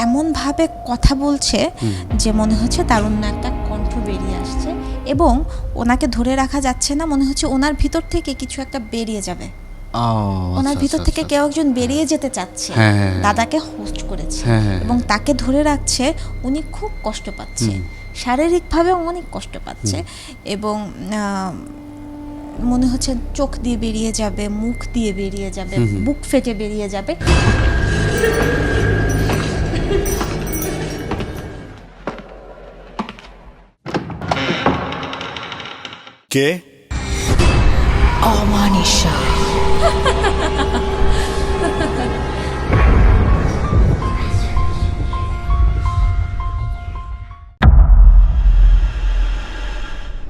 এমনভাবে কথা বলছে যে মনে হচ্ছে তার অন্য একটা কণ্ঠ বেরিয়ে আসছে, এবং ওনাকে ধরে রাখা যাচ্ছে না, মনে হচ্ছে ওনার ভিতর থেকে কিছু একটা বেরিয়ে যাবে। ওনার ভিতর থেকে কেউ একজন বেরিয়ে যেতে চাচ্ছে, দাদাকে হোস্ট করেছে এবং তাকে ধরে রাখছে। উনি খুব কষ্ট পাচ্ছে, শারীরিকভাবে অনেক কষ্ট পাচ্ছে, এবং মনে হচ্ছে চোখ দিয়ে বেরিয়ে যাবে, মুখ দিয়ে বেরিয়ে যাবে, বুক ফেটে বেরিয়ে যাবে। কে? অমানিশা।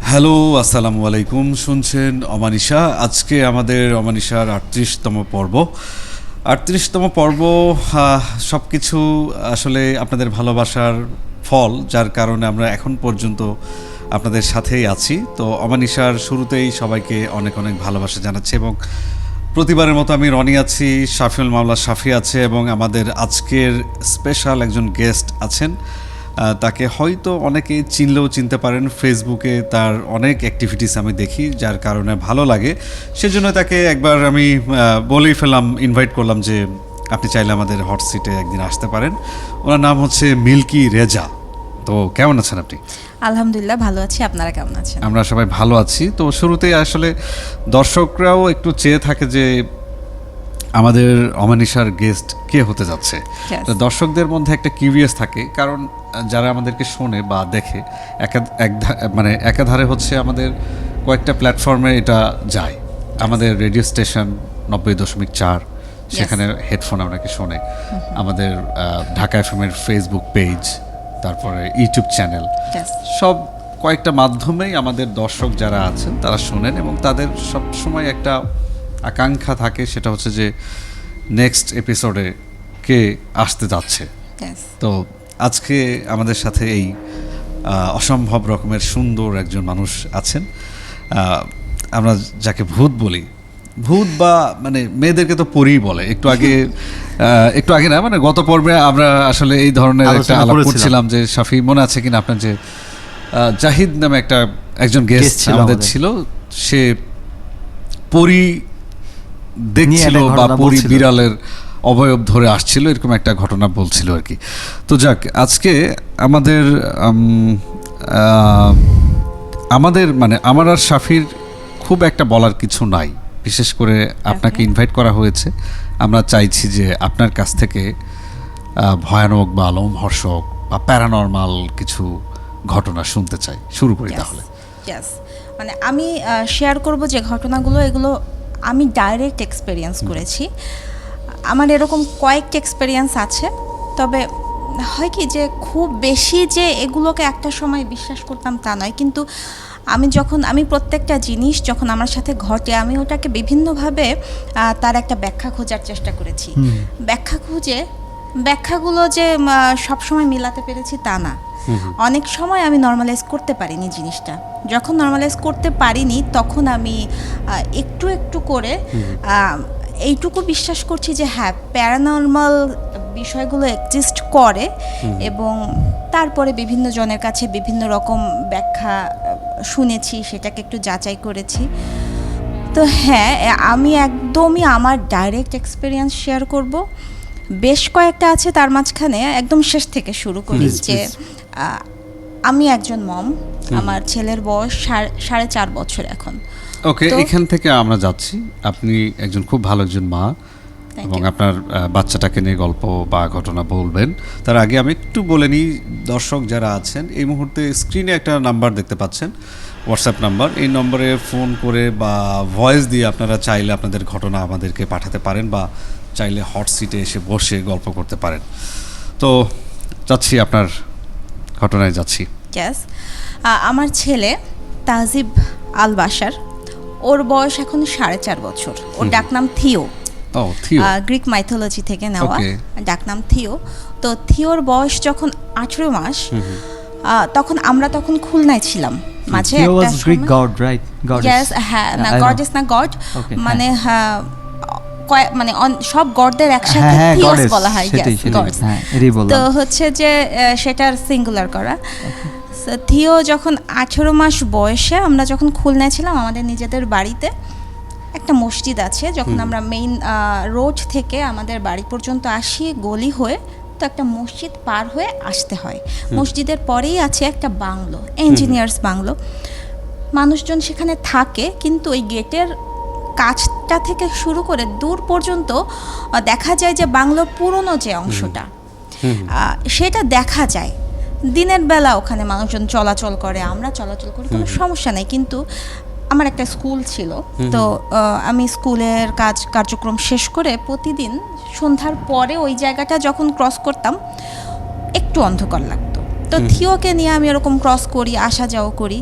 হ্যালো, আসসালামু আলাইকুম। শুনছেন অমানিশা। আজকে আমাদের অমানিশার 38তম পর্ব। 38তম পর্ব সব কিছু আসলে আপনাদের ভালোবাসার ফল, যার কারণে আমরা এখন পর্যন্ত আপনাদের সাথেই আছি। তো অমানিশার শুরুতেই সবাইকে অনেক অনেক ভালোবাসা জানাচ্ছি, এবং প্রতিবারের মতো আমি রনি আছি, শাফিউল মাওলা শাফি আছে, এবং আমাদের আজকের স্পেশাল একজন গেস্ট আছেন। তাকে হয়তো অনেকে চিনলেও চিনতে পারেন, ফেসবুকে তার অনেক অ্যাক্টিভিটিস আমি দেখি, যার কারণে ভালো লাগে। সেজন্য তাকে একবার আমি বলেই ফেললাম, ইনভাইট করলাম যে আপনি চাইলে আমাদের হট সিটে একদিন আসতে পারেন। ওনার নাম হচ্ছে মিল্কি রেজা। তো কেমন আছেন আপনি? আলহামদুলিল্লাহ ভালো আছি, আপনারা কেমন আছেন? আমরা সবাই ভালো আছি। তো শুরুতেই আসলে দর্শকরাও একটু চেয়ে থাকে যে আমাদের অমানিশার গেস্ট কে হতে যাচ্ছে। তো দর্শকদের মধ্যে একটা কিউরিয়াস থাকে, কারণ যারা আমাদেরকে শোনে বা দেখে মানে একাধারে হচ্ছে আমাদের কয়েকটা প্ল্যাটফর্মে এটা যায়। আমাদের রেডিও স্টেশন 90.4, সেখানে হেডফোন আপনাকে শোনে। আমাদের ঢাকা এফএমের ফেসবুক পেজ, তারপরে ইউটিউব চ্যানেল, সব কয়েকটা মাধ্যমেই আমাদের দর্শক যারা আছেন তারা শোনেন, এবং তাদের সব সময় একটা আকাঙ্ক্ষা থাকে, সেটা হচ্ছে যে নেক্সট এপিসোডে কে আসতে যাচ্ছে। তো আজকে আমাদের সাথে এই অসম্ভব রকমের সুন্দর একজন মানুষ আছেন, আমরা যাকে ভূত বলি। ভূত বা মানে মেয়েদেরকে তো পরীই বলে। একটু আগে না, মানে গত পর্বে আমরা আসলে এই ধরনের একটা আলাপ করছিলাম যে শাফি, মনে আছে কিনা আপনার, যে জাহিদ নামে একজন গেস্ট আমাদের ছিল, সে পরী দেখছিল বা পরী বিড়ালের অবয়ব ধরে আসছিল, এরকম একটা ঘটনা বলছিল আর কি। তো যাক, আজকে আমাদের মানে আমার আর শাফির খুব একটা বলার কিছু নাই, বিশেষ করে আপনাকে ইনভাইট করা হয়েছে। আমরা চাইছি যে আপনার কাছ থেকে ভয়ানক বা লোমহর্ষক বা প্যারানর্মাল কিছু ঘটনা শুনতে চাই। শুরু করি তাহলে। মানে আমি শেয়ার করব যে ঘটনাগুলো, এগুলো আমি ডাইরেক্ট এক্সপেরিয়েন্স করেছি। আমার এরকম কয়েকটা এক্সপেরিয়েন্স আছে, তবে হয় কি যে খুব বেশি যে এগুলোকে একটা সময় বিশ্বাস করতাম তা নয়, কিন্তু আমি প্রত্যেকটা জিনিস যখন আমার সাথে ঘটে, আমি ওটাকে বিভিন্নভাবে তার একটা ব্যাখ্যা খোঁজার চেষ্টা করেছি। ব্যাখ্যাগুলো যে সবসময় মেলাতে পেরেছি তা না। অনেক সময় আমি নর্মালাইজ করতে পারিনি জিনিসটা। যখন নর্মালাইজ করতে পারিনি, তখন আমি একটু একটু করে এইটুকু বিশ্বাস করছি যে হ্যাঁ, প্যারানর্মাল বিষয়গুলো এক্সিস্ট করে, এবং তারপরে বিভিন্ন জনের কাছে বিভিন্ন রকম ব্যাখ্যা শুনেছি, সেটাকে একটু যাচাই করেছি। তো হ্যাঁ, আমি একদমই আমার ডাইরেক্ট এক্সপিরিয়েন্স শেয়ার করব। বেশ কয়েকটা আছে, তার মাঝখানে একদম শেষ থেকে শুরু করি। যে আমি একজন মম, আমার ছেলের বয়স 4.5 বছর এখন। ওকে, এখান থেকে আমরা যাচ্ছি। আপনি একজন খুব ভালো একজন মা, এবং আপনার বাচ্চাটাকে নিয়ে গল্প বা ঘটনা বলবেন। তার আগে আমি একটু বলে নিই, দর্শক যারা আছেন, এই মুহূর্তে স্ক্রিনে একটা নাম্বার দেখতে পাচ্ছেন, হোয়াটসঅ্যাপ নাম্বার। এই নম্বরে ফোন করে বা ভয়েস দিয়ে আপনারা চাইলে আপনাদের ঘটনা আমাদেরকে পাঠাতে পারেন, বা চাইলে হট সিটে এসে বসে গল্প করতে পারেন। তো যাচ্ছি, আপনার ঘটনায় যাচ্ছি। আমার ছেলে তাজিব আল বাশার, ওর বয়স এখন 4.5 বছর। ওর ডাকনাম থিও, গ্রিক মাইথোলজি থেকে নেওয়া ডাকনাম থিও। তো থিওর বয়স যখন 18 মাস, তখন আমরা খুলনায় ছিলাম। মাঝে একটা গড, মানে মানে সব গডদের একসাথে থিওস বলা হয়, তো হচ্ছে যে সেটার সিঙ্গুলার করা। থিও যখন 18 মাস বয়সে, আমরা যখন খুলনায় ছিলাম আমাদের নিজেদের বাড়িতে একটা মসজিদ আছে, যখন আমরা মেইন রোড থেকে আমাদের বাড়ি পর্যন্ত আসি গলি হয়ে, তো একটা মসজিদ পার হয়ে আসতে হয়। মসজিদের পরেই আছে একটা বাংলো, ইঞ্জিনিয়ার্স বাংলো, মানুষজন সেখানে থাকে, কিন্তু ওই গেটের কাছটা থেকে শুরু করে দূর পর্যন্ত দেখা যায় যে বাংলোর পুরনো যে অংশটা সেটা দেখা যায়। দিনের বেলা ওখানে মানুষজন চলাচল করে, আমরা চলাচল করি, কোনো সমস্যা নেই। কিন্তু আমার একটা স্কুল ছিল, তো আমি স্কুলের কার্যক্রম শেষ করে প্রতিদিন সন্ধ্যার পরে ওই জায়গাটা যখন ক্রস করতাম একটু অন্ধকার লাগতো। তো থিওকে নিয়ে আমি এরকম ক্রস করি, আসা যাওয়া করি।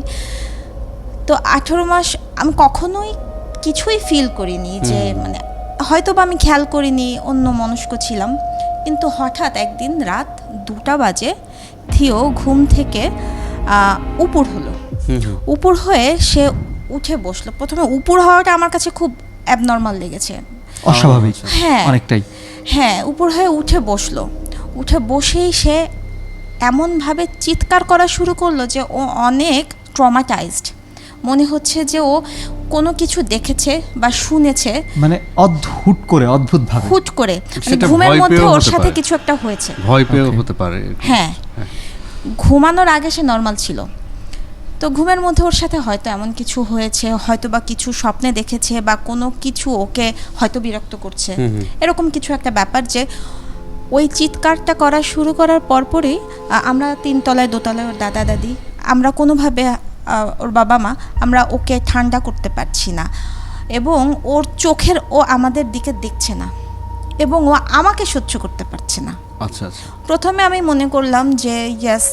তো 18 মাস আমি কখনোই কিছুই ফিল করিনি, যে মানে হয়তো বা আমি খেয়াল করিনি, অন্য মনস্ক ছিলাম। কিন্তু হঠাৎ একদিন রাত 2টা বাজে থিও ঘুম থেকে উপর হলো। উপর হয়ে সে উঠে বসলো। প্রথমে উপর হওয়াটা আমার কাছে খুব অ্যাবনর্মাল লেগেছে, অস্বাভাবিক, হ্যাঁ অনেকটাই। হ্যাঁ, উপর হয়ে উঠে বসলো। উঠে বসেই সে এমনভাবে চিৎকার করা শুরু করলো যে ও অনেক ট্রমাটাইজড, মনে হচ্ছে যে ও কোনো কিছু দেখেছে বা শুনেছে, মানে অদ্ভুতভাবে হুট করে, মানে ঘুমের মধ্যে ওর সাথে কিছু একটা হয়েছে, ভয় পেয়েও হতে পারে। হ্যাঁ, ঘুমানোর আগে সে নর্মাল ছিল, তো ঘুমের মধ্যে ওর সাথে হয়তো এমন কিছু হয়েছে, হয়তো বা কিছু স্বপ্নে দেখেছে, বা কোনো কিছু ওকে হয়তো বিরক্ত করছে, এরকম কিছু একটা ব্যাপার। যে ওই চিৎকারটা করা শুরু করার পরপরই আমরা 3 তলায় 2 তলায় ওর দাদা দাদি, আমরা কোনোভাবে ওর বাবা মা, আমরা ওকে ঠান্ডা করতে পারছি না, এবং ওর চোখের ও আমাদের দিকে দেখছে না, এবং ও আমাকে সহ্য করতে পারছে না। আচ্ছা আচ্ছা। প্রথমে আমি মনে করলাম যে ইয়েস,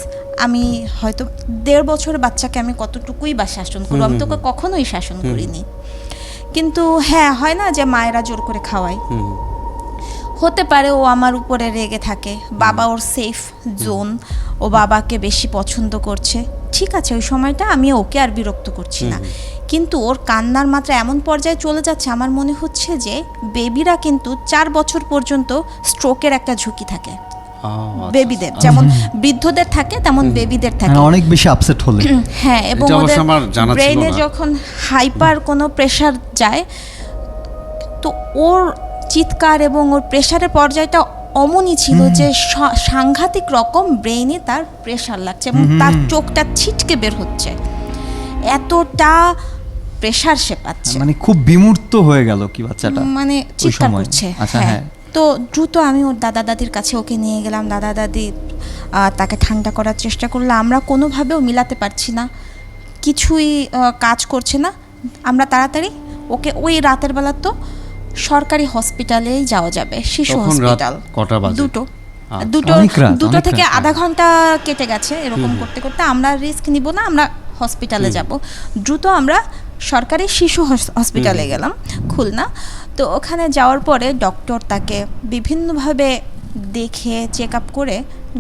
আমি হয়তো 1.5 বছরের বাচ্চাকে আমি কতটুকুই বা শাসন করবো, আমি তোকে কখনোই শাসন করিনি। কিন্তু হ্যাঁ, হয় না যে মায়েরা জোর করে খাওয়ায়, হতে পারে ও আমার উপরে রেগে থাকে, বাবা ওর সেফ জোন, ও বাবাকে বেশি পছন্দ করছে, ঠিক আছে, ওই সময়টা আমি ওকে আর বিরক্ত করছি না। কিন্তু ওর কান্নার মাত্রা এমন পর্যায়ে চলে যাচ্ছে, আমার মনে হচ্ছে যে বেবিরা কিন্তু 4 বছর পর্যন্ত স্ট্রোকের একটা ঝুঁকি থাকে বেবিদের, যেমন বৃদ্ধদের থাকে তেমন বেবিদের থাকে, অনেক বেশি আপসেট হলে। হ্যাঁ, এবং ওদের ব্রেইনে যখন হাইপার কোনো প্রেসার যায়, তো ওর চিৎকার এবং ওর প্রেসারের পর্যায়টা অমনই ছিল যে সাংঘাতিক রকম ব্রেইনে তার প্রেসার লাগছে, এবং তার চোখটা ছিটকে বের হচ্ছে, এতটা প্রেসার সে পাচ্ছে, মানে খুব বিমূর্ত হয়ে গেল কি বাচ্চাটা, মানে চিৎকার করছে। আচ্ছা, হ্যাঁ। তো দ্রুত আমি ওর দাদা দাদির কাছে ওকে নিয়ে গেলাম, দাদা দাদি তাকে ঠান্ডা করার চেষ্টা করলো, আমরা কোনোভাবেও মিলাতে পারছি না, কিছুই কাজ করছে না। আমরা তাড়াতাড়ি ওকে, ওই রাতের বেলা তো সরকারি হসপিটালেই যাওয়া যাবে, শিশু হসপিটাল, দুটো থেকে আধা ঘন্টা কেটে গেছে, এরকম করতে করতে আমরা রিস্ক নিব না, আমরা হসপিটালে যাব। দ্রুত আমরা সরকারি শিশু হসপিটালে গেলাম খুলনা। তো ওখানে যাওয়ার পরে ডক্টর তাকে বিভিন্নভাবে দেখে চেক আপ করে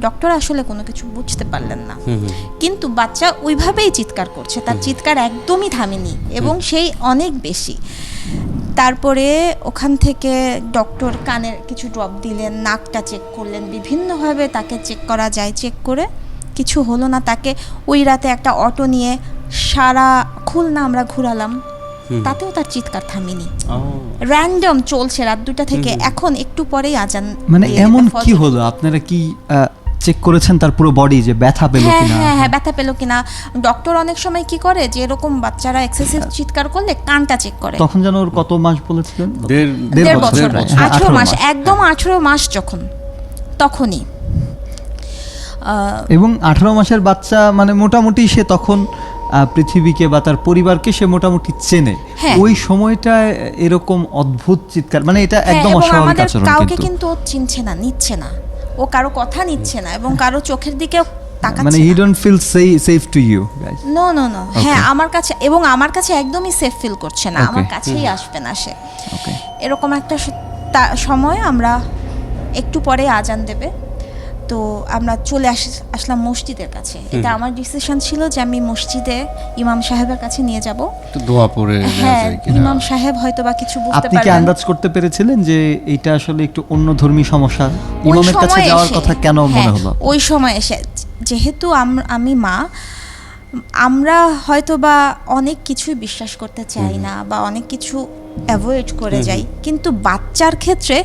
ডক্টর আসলে কোনো কিছু বুঝতে পারলেন না, কিন্তু বাচ্চা ওইভাবেই চিৎকার করছে, তার চিৎকার একদমই থামেনি, এবং সেই অনেক বেশি। তারপরে ওখান থেকে ডক্টর কানের কিছু ড্রপ দিলেন, নাকটা চেক করলেন, বিভিন্নভাবে তাকে চেক করা যায়, চেক করে কিছু হলো না। তাকে ওই রাতে একটা অটো নিয়ে সারা খুলনা আমরা ঘুরালাম, তাতেও তার চিৎকার থামেনি, র্যান্ডম চলছে রাত 2টা থেকে। এখন একটু পরেই আজান, মানে এমন কি হলো, আপনারা কি চেক করেছেন তার পুরো বডি, যে ব্যথা পেলো কিনা? হ্যাঁ, ব্যথা পেলো কিনা। ডক্টর অনেক সময় কি করে, যে এরকম বাচ্চারা এক্সেসিভ চিৎকার করলে কানটা চেক করে। তখন যেন ওর কত মাস বলেছিলেন? 1.5 বছর, 18 মাস, একদম 18 মাস যখন, তখনই। এবং 18 মাসের বাচ্চা মানে মোটামুটি সে তখন পৃথিবীকে বা তার পরিবারকে সে মোটামুটি চেনে, ওই সময়টায় এরকম অদ্ভুত চিৎকার, মানে এটা একদম অস্বাভাবিক আচরণ। কাউকে কিন্তু ও চিনছে না, নিচ্ছে না, ও কারো কথা নিচ্ছে না, এবং কারো চোখের দিকে তাকাচ্ছে না। মানে he don't feel safe to you guys? No no no, হ্যাঁ, আমার কাছে, এবং আমার কাছে একদমই সেফ ফিল করছে না, আমার কাছেই আসবে না সে। এরকম একটা সময় আমরা একটু পরে আজান দেবে, তো তো আমরা চলে আসলাম মসজিদের কাছে। এটা আমার ডিসিশন ছিল যে আমি মসজিদে ইমাম সাহেবের কাছে নিয়ে যাব, একটু দোয়া পড়ে নেওয়া হ্যাঁ যায় কিনা। ইমাম সাহেব হয়তো বা কিছু বুঝতে আপনি কি পারবেন। আন্দাজ করতে পেরেছিলেন যে এটা আসলে একটু অন্য ধর্মী সমস্যা? ওই ইমামের কাছে সময় যাওয়ার এসে, কথা কেন মনে হ্যাঁ, হলো? ওই সময় এসে যেহেতু আমি মা, আমরা হয়তো বা অনেক কিছুই বিশ্বাস করতে চাই না বা অনেক কিছু অ্যাভয়েড করে যাই, কিন্তু বাচ্চার ক্ষেত্রে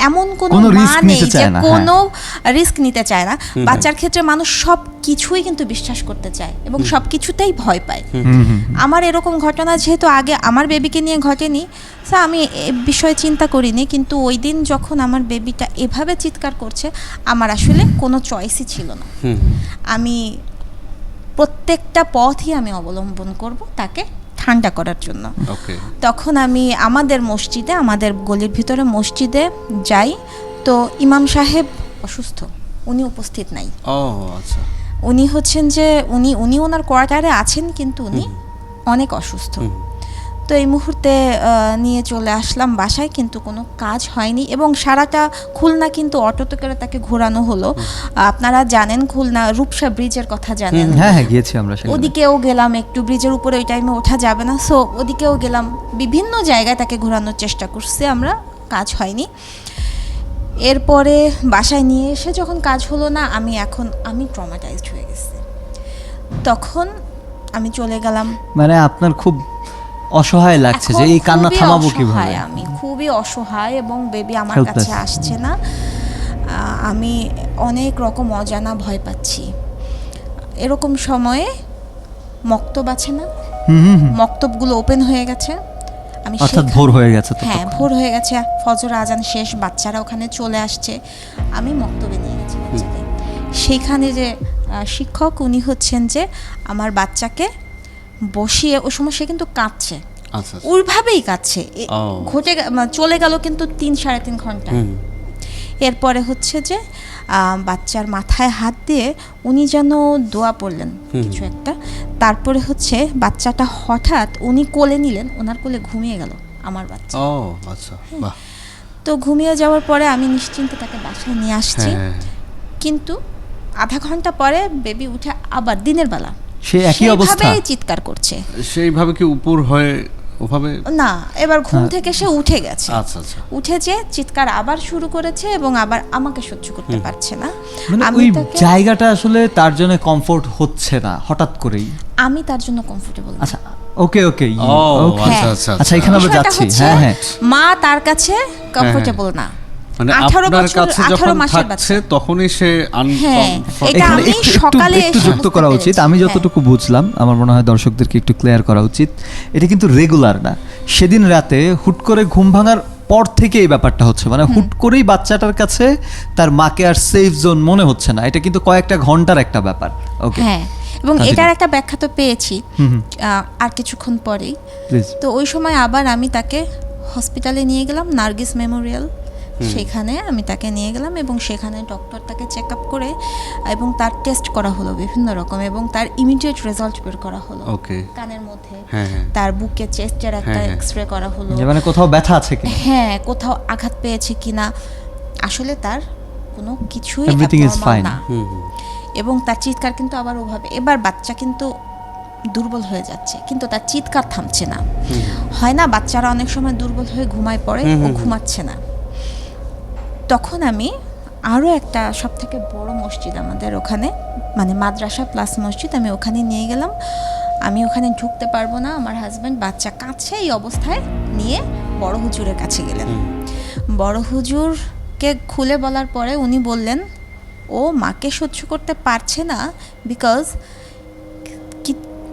এমন কোনো কোনো মা risk নেই নিতে যে চায় না, কোনো রিস্ক নিতে চায় না। বাচ্চার ক্ষেত্রে মানুষ সব কিছুই কিন্তু বিশ্বাস করতে চায় এবং সব কিছুতেই ভয় পায়। আমার এরকম ঘটনা যেহেতু আগে আমার বেবিকে নিয়ে ঘটেনি, তো আমি এ বিষয়ে চিন্তা করিনি, কিন্তু ওই দিন যখন আমার বেবিটা এভাবে চিৎকার করছে, আমার আসলে কোনো চয়েসই ছিল না। আমি প্রত্যেকটা পথই আমি অবলম্বন করব তাকে ঠান্ডা করার জন্য। ওকে। তখন আমি আমাদের মসজিদে, আমাদের গলির ভিতরে মসজিদে যাই, তো ইমাম সাহেব অসুস্থ, উনি উপস্থিত নাই। ও আচ্ছা। উনি হচ্ছেন যে উনি ওনার কোয়ার্টারে আছেন, কিন্তু উনি অনেক অসুস্থ। তো এই মুহূর্তে নিয়ে চলে আসলাম বাসায়, কিন্তু কোনো কাজ হয়নি এবং সারাটা খুলনা কিন্তু অটোতে করে তাকে ঘোরানো হলো। আপনারা জানেন খুলনা রূপসা ব্রিজের কথা জানেন, হ্যাঁ হ্যাঁ গিয়েছি আমরা সেখানে। ওদিকেও গেলাম, একটু ব্রিজের উপরে ওই টাইমে ওঠা যাবে না, সো ওদিকেও গেলাম, বিভিন্ন জায়গায় তাকে ঘোরানোর চেষ্টা করছি আমরা, কাজ হয়নি। এরপরে বাসায় নিয়ে এসে যখন কাজ হলো না, আমি ট্রমাটাইজড হয়ে গেছি। তখন আমি চলে গেলাম, মানে আপনার খুব অসহায় লাগছে যে এই কান্না খুবই থামাবো অসহায়, কিভাবে? আমি খুবই অসহায় এবং বেবি আমার Helpless. কাছে আসছে না। আমি অনেক রকম অজানা ভয় পাচ্ছি। এরকম সময়ে মক্তব আছে না, মক্তবগুলো ওপেন হয়ে গেছে। আমি অর্থাৎ সেখানে- ভোর হয়ে গেছে তো হ্যাঁ, তখন। ভোর হয়ে গেছে, ফজর আজান শেষ, বাচ্চারা ওখানে চলে আসছে, আমি মক্তবে নিয়ে গেছি বাচ্চাকে। সেইখানে যে শিক্ষক, উনি হচ্ছেন যে আমার বাচ্চাকে বসিয়ে, ওই সময় সে কিন্তু কাঁদছে, আচ্ছা। ওইভাবেই কাঁদছে, ও। চলে গেল কিন্তু 3-3.5 ঘন্টা। এরপরে হচ্ছে যে বাচ্চার মাথায় হাত দিয়ে উনি যেন দোয়া পড়লেন কিছু একটা, তারপরে হচ্ছে বাচ্চাটা হঠাৎ উনি কোলে নিলেন, ওনার কোলে ঘুমিয়ে গেল আমার বাচ্চা। ও আচ্ছা, বাহ। তো ঘুমিয়ে যাওয়ার পরে আমি নিশ্চিন্তে তাকে বাসায় নিয়ে আসছি, হ্যাঁ। কিন্তু আধা ঘন্টা পরে বেবি উঠে আবার দিনের বেলা সে একই অবস্থা? সেইভাবেই চিৎকার করছে। সেইভাবে কি উপর হয়ে ওভাবে? না, এবার ঘুম থেকে সে উঠে গেছে, আচ্ছা আচ্ছা। উঠে যে চিৎকার আবার শুরু করেছে এবং আবার আমাকে সহ্য করতে পারছে না। মানে আমি ওই তাকে- জায়গাটা আসলে তার জন্য কমফোর্ট হচ্ছে না হঠাৎ করেই। আমি তার জন্য কমফোর্টেবল। আচ্ছা ওকে ওকে ও আচ্ছা আচ্ছা। আচ্ছা এখানে আমরা যাচ্ছি। হ্যাঁ হ্যাঁ মা তার কাছে কমফোর্টেবল না। মানে 18 আপনার বছর, কাছে 18 যখন মাসের থাকছে বাচ্চা। তখনই সে হ্যাঁ, uncomfort- এটা এখানে আমি সকালে একটু এসে যুক্ত বুঝতে করা পেরেছি। উচিত। আমি হ্যাঁ। যতটুকু বুঝলাম, আমার মনে হয় দর্শকদেরকে একটু ক্লিয়ার করা উচিত, এটা কিন্তু রেগুলার না। সেদিন রাতে হুট করে ঘুম ভাঙার পর থেকে এই ব্যাপারটা হচ্ছে, মানে হুট করেই বাচ্চাটার কাছে তার মাকে আর সেফ জোন মনে হচ্ছে না। এটা কিন্তু কয়েকটা ঘন্টার একটা ব্যাপার। ওকে হ্যাঁ, এবং Continue. এটার একটা ব্যাখ্যা তো পেয়েছি আর কিছুক্ষণ পরেই। প্লিজ। তো ওই সময় আবার আমি তাকে হসপিটালে নিয়ে গেলাম, নার্গিস মেমোরিয়াল, সেখানে আমি তাকে নিয়ে গেলাম এবং সেখানে ডক্টর তাকে চেক আপ করে এবং তার টেস্ট করা হলো বিভিন্ন রকম, এবং তার ইমিডিয়েট রেজাল্ট বের করা হলো। ওকে। কানের মধ্যে, হ্যাঁ, হ্যাঁ। তার বুকে, চেস্টের একটা হ্যাঁ, হ্যাঁ। এক্সরে করা হলো, যে মানে কোথাও ব্যথা আছে কিনা। হ্যাঁ, কোথাও আঘাত পেয়েছে কিনা। আসলে তার কোনো কিছুই Everything is abnormal fine. না। এবং তার চিৎকার কিন্তু আবার ওভাবে, এবার বাচ্চা কিন্তু দুর্বল হয়ে যাচ্ছে, কিন্তু তার চিৎকার থামছে না। হয় না, বাচ্চারা অনেক সময় দুর্বল হয়ে ঘুমায় পড়ে, ও ঘুমাচ্ছে না। তখন আমি আরও একটা সবথেকে বড় মসজিদ আমাদের ওখানে, মানে মাদ্রাসা প্লাস মসজিদ, আমি ওখানে নিয়ে গেলাম। আমি ওখানে ঢুকতে পারবো না, আমার হাজব্যান্ড বাচ্চা কাছে এই অবস্থায় নিয়ে বড় হুজুরের কাছে গেলেন। বড় হুজুরকে খুলে বলার পরে উনি বললেন ও মাকে সহ্য করতে পারছে না, বিকজ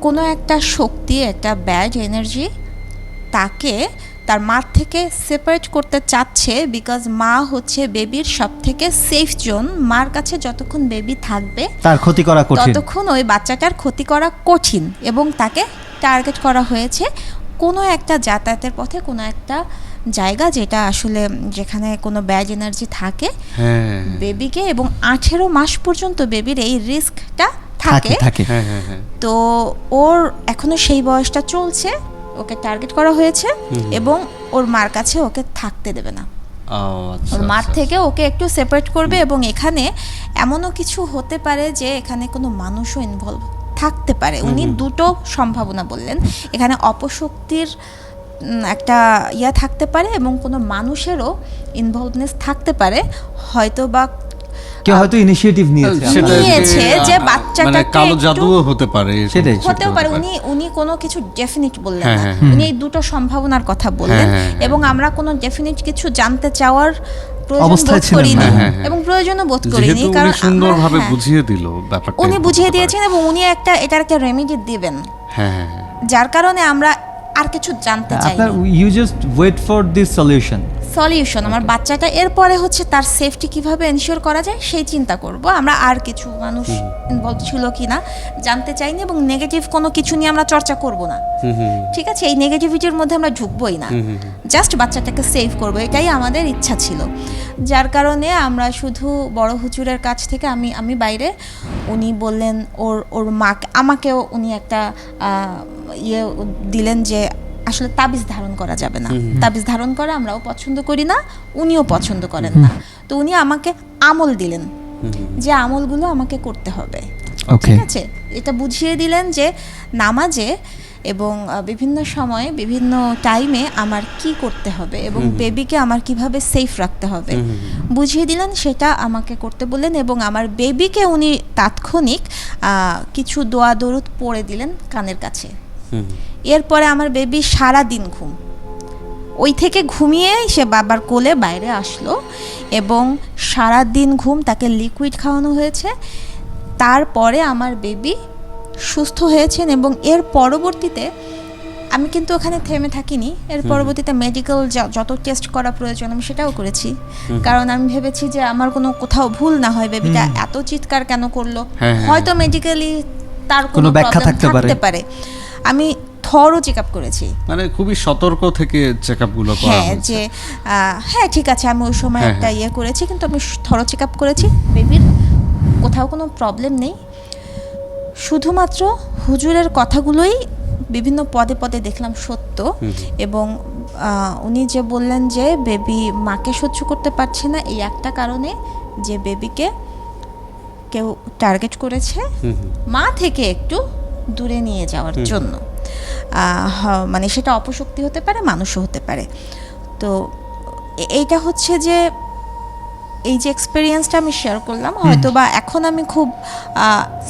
কোনো একটা শক্তি, একটা ব্যাড এনার্জি তাকে তার মার থেকে সেপারেট করতে চাচ্ছে, বিকজ মা হচ্ছে বেবির সব থেকে সেফ জোন। মার কাছে যতক্ষণ বেবি থাকবে তার ক্ষতি করা কঠিন। ততক্ষণ ওই বাচ্চাটার ক্ষতি করা কঠিন, এবং তাকে টার্গেট করা হয়েছে কোনো একটা যাতায়াতের পথে, কোনো একটা জায়গা যেটা আসলে যেখানে কোনো ব্যাড এনার্জি থাকে হ্যাঁ বেবিকে, এবং 18 মাস পর্যন্ত বেবির এই রিস্কটা থাকে। থাকে। হ্যাঁ হ্যাঁ হ্যাঁ। তো ওর এখনো সেই বয়সটা চলছে, ওকে টার্গেট করা হয়েছে এবং ওর মার কাছে ওকে থাকতে দেবে না। ও আচ্ছা। ওর মার আচ্ছা, থেকে ওকে একটু সেপারেট করবে, এবং এখানে এমনও কিছু হতে পারে যে এখানে কোনো মানুষও ইনভলভ থাকতে পারে। উনি দুটো সম্ভাবনা বললেন, এখানে অপশক্তির একটা ইয়া থাকতে পারে এবং কোনো মানুষেরও ইনভলভনেস থাকতে পারে, হয়তো বা কেউ হয়তো ইনিশিয়েটিভ নিয়েছে সেটা নিয়েছে যে মানে বাচ্চাটাকে কালো একটু- জাদুও হতে পারে, সেটাই। হতেও পারে। উনি কোনো কিছু ডেফিনিট বললেন হ্যাঁ, না, হ্যাঁ, উনি এই দুটো সম্ভাবনার কথা বললেন হ্যাঁ, হ্যাঁ, এবং আমরা কোনো ডেফিনিট কিছু জানতে চাওয়ার প্রয়োজন অবস্থায় বোধ ছিলেন না। করিনি হ্যাঁ, হ্যাঁ, হ্যাঁ। এবং প্রয়োজনও বোধ করিনি, যেহেতু উনি কারণ আমরা- সুন্দরভাবে হ্যাঁ, বুঝিয়ে দিল ব্যাপারটা, উনি এরকম বুঝিয়ে হতে দিয়েছেন পারে। এবং উনি এটার একটা রেমেডি দিবেন, হ্যাঁ, হ্যাঁ, হ্যাঁ। যার কারণে আমরা আর কিছু জানতে চাই আপনার you just wait for this solution. Solution. আমার বাচ্চাটা এরপরে হচ্ছে তার সেফটি কিভাবে এনশিওর করা যায় সেই চিন্তা করব। আমরা আর কিছু মানুষ ইনভলভ ছিল কিনা জানতে চাইনি এবং নেগেটিভ কোনো কিছু নিয়ে আমরা চর্চা করব না, ঠিক আছে? এই নেগেটিভিটির মধ্যে আমরা ঢুকবোই না, জাস্ট বাচ্চাটাকে সেভ করব, এটাই আমাদের ইচ্ছা ছিল। যার কারণে আমরা শুধু বড় হুজুরের কাছ থেকে আমি বাইরে, উনি বললেন ওর আমাকেও উনি একটা ইয়ে দিলেন যে আসলে তাবিজ ধারণ করা যাবে না, তাবিজ ধারণ করা আমরাও পছন্দ করি না, উনিও পছন্দ করেন না। তো উনি আমাকে আমল দিলেন যে আমলগুলো আমাকে করতে হবে, ঠিক আছে? এটা বুঝিয়ে দিলেন যে নামাজে এবং বিভিন্ন সময়ে বিভিন্ন টাইমে আমার কি করতে হবে এবং বেবিকে আমার কিভাবে সেফ রাখতে হবে বুঝিয়ে দিলেন, সেটা আমাকে করতে বললেন এবং আমার বেবিকে উনি তাৎক্ষণিক কিছু দোয়া দরুদ পড়ে দিলেন কানের কাছে। এরপরে আমার বেবি সারা দিন ঘুম, ওই থেকে ঘুমিয়ে সে বাবার কোলে বাইরে আসলো এবং সারা দিন ঘুম, তাকে লিকুইড খাওয়ানো হয়েছে। তারপরে আমার বেবি সুস্থ হয়েছেন এবং এর পরবর্তীতে আমি কিন্তু ওখানে থেমে থাকিনি, এর পরবর্তীতে মেডিকেল যত টেস্ট করা প্রয়োজন আমি সেটাও করেছি, কারণ আমি ভেবেছি যে আমার কোথাও ভুল না হয়, বেবিটা এত চিৎকার কেন করলো, হয়তো মেডিকেলি তার কোনো ব্যাখ্যা প্রবলেম থাকতে পারে। আমি থরো চেক আপ করেছি, মানে খুবই সতর্ক থেকে চেক আপ গুলো করা হ্যাঁ, হয়েছে। যে হ্যাঁ ঠিক আছে, আমি ওই সময় হ্যাঁ, একটা ইয়ে করেছি, কিন্তু আমি থরো চেক আপ করেছি, বেবির কোথাও কোনো প্রবলেম নেই। শুধুমাত্র হুজুরের কথাগুলোই বিভিন্ন পদে পদে দেখলাম সত্য এবং উনি যে বললেন যে বেবি মাকে সহ্য করতে পারছে না এই একটা কারণে যে বেবিকে কেউ টার্গেট করেছে মা থেকে একটু দূরে নিয়ে যাওয়ার জন্য, মানে সেটা অপশক্তি হতে পারে, মানুষও হতে পারে। তো এইটা হচ্ছে যে এই যে এক্সপেরিয়েন্সটা আমি শেয়ার করলাম, হয়তো বা এখন আমি খুব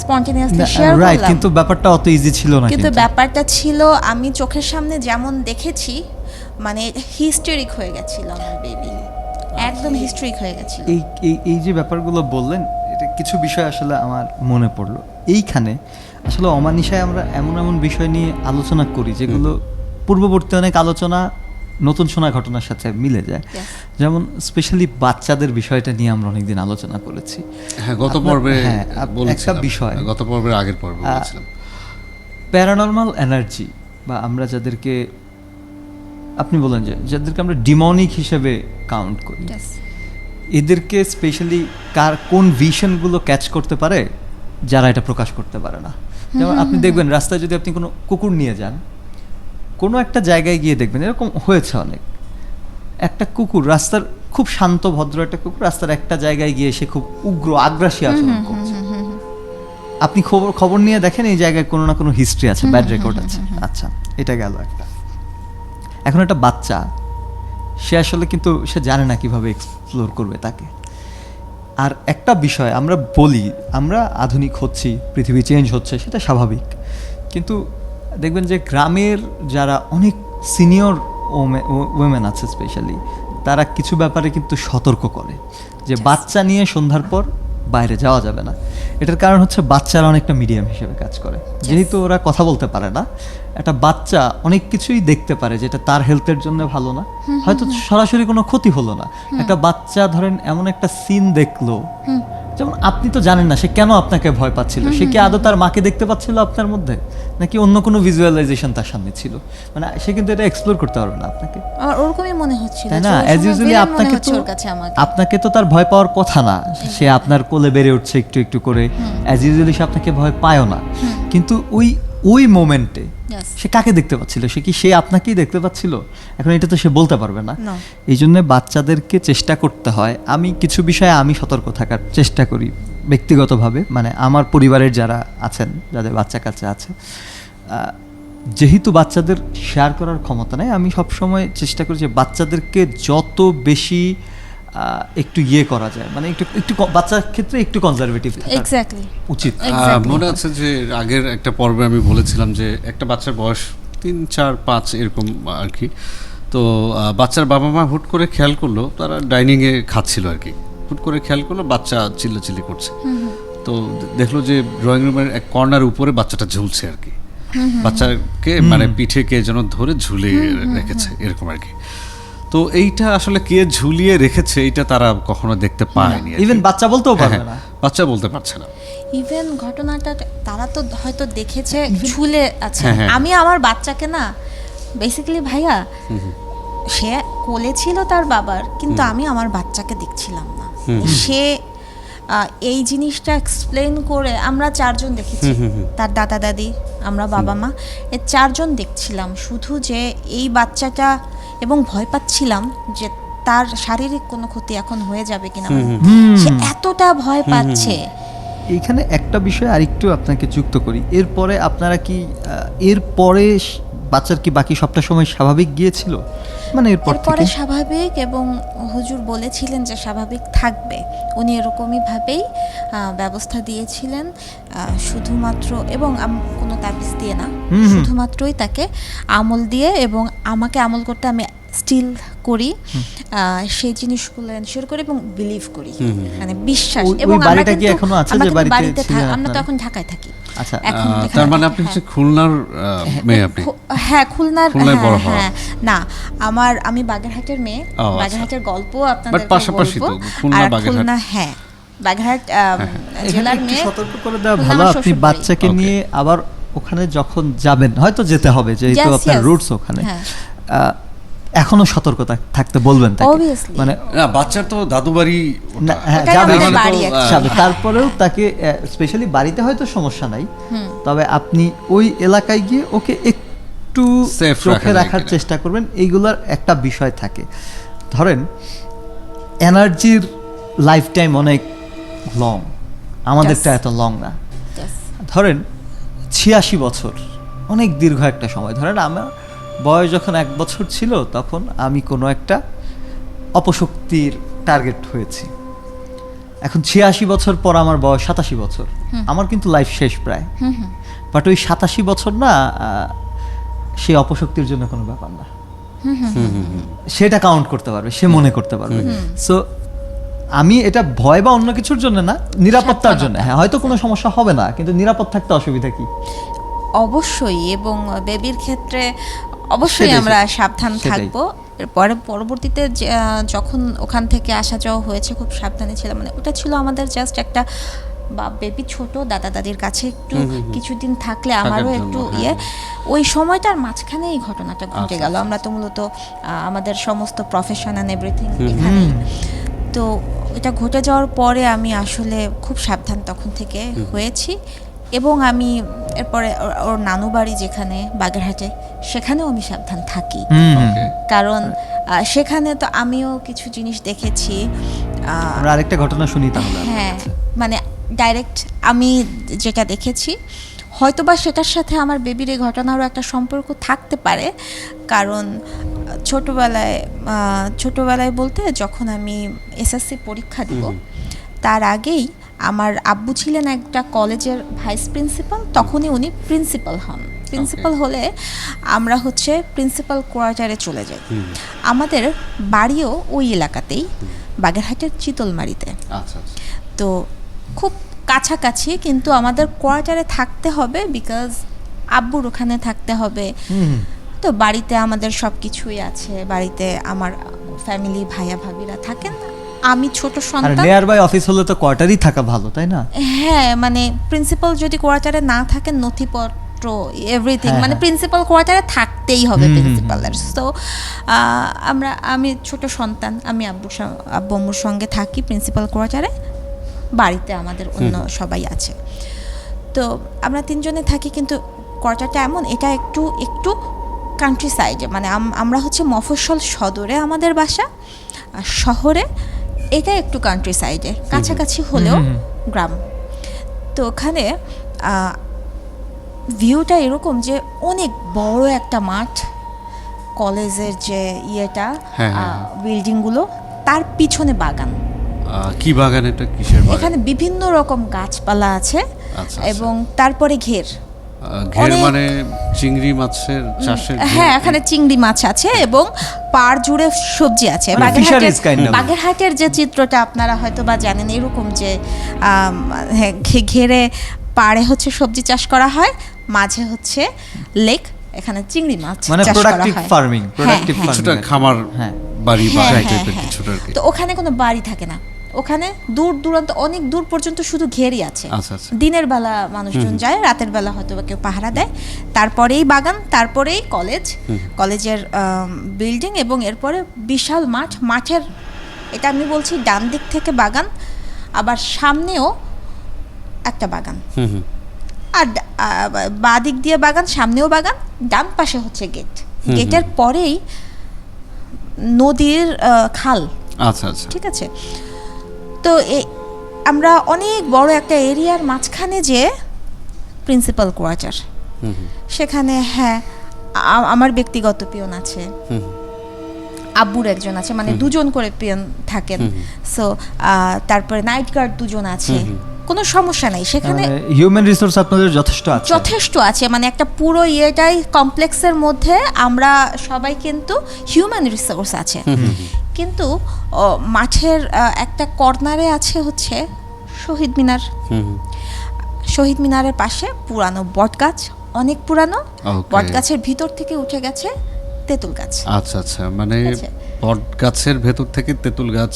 স্পন্টেনিয়াসলি শেয়ার করলাম, কিন্তু ব্যাপারটা অত ইজি ছিল না। কিন্তু ব্যাপারটা ছিল আমি চোখের সামনে যেমন দেখেছি, মানে হিস্টেরিক হয়ে গেছিল আমার বেবি, একদম হিস্টেরিক হয়ে গেছিল। এই যে ব্যাপারগুলো বললেন, এটা কিছু বিষয় আসলে আমার মনে পড়লো। এইখানে আসলে অমানিসায় আমরা এমন এমন বিষয় নিয়ে আলোচনা করি যেগুলো পূর্ববর্তী অনেক আলোচনা নতুন শোনা ঘটনার সাথে মিলে যায়। যেমন স্পেশালি বাচ্চাদের বিষয়টা নিয়ে আমরা অনেকদিন আলোচনা করেছি। হ্যাঁ, গত পর্বে একটা বিষয়, গত পর্বের আগের পর্বে বলেছিলাম প্যারানর্মাল এনার্জি, বা আমরা যাদেরকে আপনি বলেন যে যাদেরকে আমরা ডিমনিক হিসেবে কাউন্ট করি, এদেরকে স্পেশালি কোন ভিশনগুলো ক্যাচ করতে পারে যারা এটা প্রকাশ করতে পারে না। যেমন আপনি দেখবেন রাস্তায় যদি আপনি কোনো কুকুর নিয়ে যান, কোনো একটা জায়গায় গিয়ে দেখবেন এরকম হয়েছে অনেক, একটা কুকুর রাস্তার খুব শান্ত ভদ্র একটা কুকুর রাস্তার একটা জায়গায় গিয়ে সে খুব উগ্র আগ্রাসী আচরণ করছে, আপনি খবর নিয়ে দেখেন এই জায়গায় কোনো না কোনো হিস্ট্রি আছে, ব্যাড রেকর্ড আছে। আচ্ছা, এটা গেল একটা। এখন একটা বাচ্চা, সে আসলে কিন্তু সে জানে না কিভাবে এক্সপ্লোর করবে তাকে। আর একটা বিষয় আমরা বলি, আমরা আধুনিক হচ্ছি, পৃথিবী চেঞ্জ হচ্ছে, সেটা স্বাভাবিক, কিন্তু দেখবেন যে গ্রামের যারা অনেক সিনিয়র ওমেন আছে স্পেশালি, তারা কিছু ব্যাপারে কিন্তু সতর্ক করে যে বাচ্চা নিয়ে সন্ধ্যার পর বাইরে যাওয়া যাবে না। এটার কারণ হচ্ছে বাচ্চারা অনেকটা মিডিয়াম হিসেবে কাজ করে, যেহেতু ওরা কথা বলতে পারে না। একটা বাচ্চা অনেক কিছুই দেখতে পারে যেটা তার হেলথের জন্য ভালো না, হয়তো সরাসরি কোনো ক্ষতি হলো না। একটা বাচ্চা ধরেন এমন একটা সিন দেখলো, যেমন আপনি তো জানেন না সে কেন আপনাকে ভয় পাচ্ছিল, সে কি আদৌ তার মাকে দেখতে পাচ্ছিল আপনার মধ্যে, নাকি অন্য কোনো ভিজুয়ালাইজেশন তার সামনে ছিল, মানে সে কিন্তু এটা এক্সপ্লোর করতে পারবে না আপনাকে, আমার ওরকমই মনে হচ্ছিল, তাই না? অ্যাজ ইউজুয়ালি আপনাকে তো তার ভয় পাওয়ার কথা না, সে আপনার কোলে বেড়ে উঠছে একটু একটু করে, অ্যাজ ইউজুয়ালি সে আপনাকে ভয় পায়ও না, কিন্তু ওই মোমেন্টে সে কাকে দেখতে পাচ্ছিল, সে আপনাকেই দেখতে পাচ্ছিল। এখন এটা তো সে বলতে পারবে না। এই জন্য বাচ্চাদেরকে চেষ্টা করতে হয়, আমি কিছু বিষয়ে আমি সতর্ক থাকার চেষ্টা করি, ব্যক্তিগতভাবে মানে আমার পরিবারের যারা আছেন, যাদের বাচ্চা কাচ্চা আছে, যেহেতু বাচ্চাদের শেয়ার করার ক্ষমতা নেই, আমি সবসময় চেষ্টা করি যে বাচ্চাদেরকে যত বেশি একটু ইয়ে করা যায়, মানে একটু একটু বাচ্চার ক্ষেত্রে একটু কনজারভেটিভ এক্স্যাক্টলি উচিত। মনে আছে যে আগের একটা পর্বে আমি বলেছিলাম যে একটা বাচ্চার বয়স 3, 4, 5 এরকম আর কি। তো বাচ্চার বাবা মা হুট করে খেয়াল করলো, তারা ডাইনিংয়ে খাচ্ছিল আর কি, হুট করে খেয়াল করলো বাচ্চা চিল্লাচিল্লি করছে। তো দেখলো যে ড্রয়িং রুমের এক কর্নার উপরে বাচ্চাটা ঝুলছে আর কি, বাচ্চাকে মানে পিঠে কে যেন ধরে ঝুলিয়ে রেখেছে এরকম আর কি। তো এইটা আসলে কে ঝুলিয়ে রেখেছে এটা তারা কখনো দেখতে পায়নি, ইভেন বাচ্চা বলতেও পারবে না, বাচ্চা বলতে পারছে না। ইভেন ঘটনাটা তারা তো হয়তো দেখেছে ঝুলে আছে। হ্যাঁ, হ্যাঁ। আমি আমার বাচ্চাকে না বেসিক্যালি ভাইয়া, সে কোলে ছিল তার বাবার, কিন্তু আমি আমার বাচ্চাকে দেখছিলাম না। সে এই জিনিসটা এক্সপ্লেন করে, আমরা 4 জন দেখেছি, তার দাদা দাদি, আমরা বাবা মা, এই 4 জন দেখছিলাম শুধু যে এই বাচ্চাটা, এবং ভয় পাচ্ছিলাম যে তার শারীরিক কোনো ক্ষতি এখন হয়ে যাবে কিনা, সে এতটা ভয় পাচ্ছে। এইখানে একটা বিষয় আরেকটু আপনাকে যুক্ত করি, এরপরে আপনারা কি এরপরে বাচ্চার কি বাকি সবটা সময় স্বাভাবিক গিয়েছিল, মানে এরপরে স্বাভাবিক, এবং হুজুর বলেছিলেন যে স্বাভাবিক থাকবে, উনি এরকমই ভাবেই ব্যবস্থা দিয়েছিলেন, শুধুমাত্র, এবং কোনো তাবিজ দিয়ে না, শুধুমাত্রই তাকে আমল দিয়ে, এবং আমাকে আমল করতে আমি স্টিল করি, সেই জিনিসগুলো এনশিওর করি এবং বিলিভ করি, মানে বিশ্বাস। এবং বাড়িটা কি এখনো আছে যে বাড়িতে আমরা তো এখন ঢাকায় থাকি। আচ্ছা, তার মানে আপনি হচ্ছে খুলনার মেয়ে? আপনি? হ্যাঁ, খুলনার। বড় হওয়া? হ্যাঁ, না, আমি বাগেরহাটের মেয়ে। বাগেরহাটের গল্প আপনাদের পাশাপাশি তো খুলনা বাগেরহাট। হ্যাঁ, বাগেরহাট জেলার মেয়ে। সতর্ক করে দেওয়া ভালো, আপনি বাচ্চাকে নিয়ে আবার ওখানে যখন যাবেন, হয়তো যেতে হবে যেহেতু আপনার রুটস ওখানে, এখনো সতর্কতা থাকতে বলবেন তাকে, মানে না, বাচ্চার তো দাদু বাড়ি যাবে, তারপরেও তাকে স্পেশালি বাড়িতে হয়তো সমস্যা নাই, তবে আপনি ওই এলাকায় গিয়ে ওকে একটু চোখে রাখার চেষ্টা করবেন। এইগুলার একটা বিষয় থাকে, ধরেন এনার্জির লাইফ টাইম অনেক লং, আমাদেরটা এত লং না। ধরেন 86 বছর অনেক দীর্ঘ একটা সময়। ধরেন আমার বয়স যখন 1 বছর ছিল, তখন আমি কোনো একটা অপশক্তির টার্গেট হয়েছি। এখন 86 বছর পর আমার বয়স 87 বছর, আমার কিন্তু লাইফ শেষ প্রায়। বাট ওই 87 বছর না, সেই অপশক্তির জন্য কোনো ব্যাপার না, সেটা কাউন্ট করতে পারবে, সে মনে করতে পারবে। সো আমি এটা ভয় বা অন্য কিছুর জন্য না, নিরাপত্তার জন্য। হ্যাঁ, হয়তো কোনো সমস্যা হবে না, কিন্তু নিরাপদ থাকতে অসুবিধা কি? অবশ্যই, এবং বেবির ক্ষেত্রে অবশ্যই আমরা সাবধান থাকবো। এরপরে পরবর্তীতে যখন ওখান থেকে আসা যাওয়া হয়েছে, খুব সাবধানে ছিলাম। মানে ওটা ছিল আমাদের জাস্ট একটা, বা বেবি ছোট, দাদা দাদির কাছে একটু কিছুদিন থাকলে আমারও একটু ওই সময়টার মাঝখানে এই ঘটনাটা ঘটে গেল। আমরা তো মূলত আমাদের সমস্ত প্রফেশন অ্যান্ড এভরিথিং এখানেই। তো এটা ঘটে যাওয়ার পরে আমি আসলে খুব সাবধান তখন থেকে হয়েছি, এবং আমি এরপরে ওর নানু বাড়ি যেখানে বাগেরহাটে, সেখানেও আমি সাবধান থাকি, কারণ সেখানে তো আমিও কিছু জিনিস দেখেছি। আমরা আরেকটা ঘটনা শুনি তাহলে। হ্যাঁ, মানে ডাইরেক্ট আমি যেটা দেখেছি, হয়তোবা সেটার সাথে আমার বেবির এই ঘটনারও একটা সম্পর্ক থাকতে পারে, কারণ ছোটবেলায় বলতে যখন আমি এসএসসি পরীক্ষা দিব, তার আগেই আমার আব্বু ছিলেন একটা কলেজের ভাইস প্রিন্সিপাল, তখনই উনি প্রিন্সিপাল হন। প্রিন্সিপাল হলে আমরা হচ্ছে প্রিন্সিপাল কোয়ার্টারে চলে যাই। আমাদের বাড়িও ওই এলাকাতেই, বাগেরহাটের চিতলমারিতে। তো খুব কাছাকাছি, কিন্তু আমাদের কোয়ার্টারে থাকতে হবে, বিকজ আব্বুর ওখানে থাকতে হবে। তো বাড়িতে আমাদের সব কিছুই আছে, বাড়িতে আমার ফ্যামিলি, ভাইয়া ভাবিরা থাকেন, আমি ছোট সন্তান। নিয়ার বাই অফিস হলে তো কোয়ার্টারই থাকা ভালো, তাই না? হ্যাঁ, মানে প্রিন্সিপাল যদি কোয়ার্টারে না থাকেন, নথিপত্র এভরিথিং, মানে প্রিন্সিপাল কোয়ার্টারে থাকতেই হবে প্রিন্সিপালের। তো আমি ছোট সন্তান, আমি আব্বু আম্মুর সঙ্গে থাকি প্রিন্সিপাল কোয়ার্টারে, বাড়িতে আমাদের অন্য সবাই আছে। তো আমরা 3 জনে থাকি, কিন্তু কোয়ার্টারটা এমন, এটা একটু কান্ট্রি সাইডে, মানে আমরা হচ্ছে মফস্বল সদরে আমাদের বাসা, শহরে এটা একটু কান্ট্রি সাইডে, কাছাকাছি হলেও গ্রাম। তো ওখানে ভিউটা এরকম যে অনেক বড় একটা মাঠ, কলেজের যে ইয়েটা বিল্ডিংগুলো, তার পিছনে বাগান। কি বাগান এটা, কিসের বাগান? এখানে বিভিন্ন রকম গাছপালা আছে এবং তারপরে ঘের ঘের মানে চিংড়ি মাছের চাষের। হ্যাঁ, এখানে চিংড়ি মাছ আছে এবং পাড় জুড়ে সবজি আছে। বাগেরহাটের যে চিত্রটা আপনারা হয়তো বা জানেন, এরকম যে ঘেরে পাড়ে হচ্ছে সবজি চাষ করা হয়, মাঝে হচ্ছে লেক, এখানে চিংড়ি মাছ চাষ করা হয়। কিছুটা খামার বাড়ি বা টাইপের কিছুটা। তো ওখানে কোনো বাড়ি থাকে না, ওখানে দূর দূরান্ত অনেক দূর পর্যন্ত শুধু ঘেরই আছে। দিনের বেলা মানুষজন যায়, রাতের বেলা হয়তো কেউ পাহারা দেয়। তারপরেই বাগান, তারপরেই কলেজের বিল্ডিং এবং এরপরে বিশাল মাঠ। মাঠের এটা আমি বলছি ডান দিক থেকে বাগান, আবার সামনেও একটা বাগান, আর বাঁ দিক দিয়ে বাগান, সামনেও বাগান, ডান পাশে হচ্ছে গেট। গেটের পরেই নদীর খাল। আচ্ছা আচ্ছা, ঠিক আছে। তো আমরা অনেক বড় একটা এরিয়ার মাঝখানে যে প্রিন্সিপাল কোয়ার্টার, সেখানে আমার ব্যক্তিগত পিয়ন আছে, আব্বুর একজন আছে, মানে দুজন করে পিয়ন থাকেন। সো তারপরে নাইট গার্ড দুজন আছে, কোনো সমস্যা নাই সেখানে। হিউম্যান রিসোর্স আপনাদের যথেষ্ট আছে, মানে একটা পুরো ইয়েটাই কমপ্লেক্সের মধ্যে আমরা সবাই কিন্তু হিউম্যান রিসোর্স আছে। কিন্তু মাঠের একটা কর্নারে আছে হচ্ছে শহীদ মিনার। শহীদ মিনারের পাশে পুরানো বট গাছ, অনেক পুরানো বট গাছের ভিতর থেকে উঠে গেছে তেঁতুল গাছ। আচ্ছা আচ্ছা, মানে বট গাছের ভেতর থেকে তেঁতুল গাছ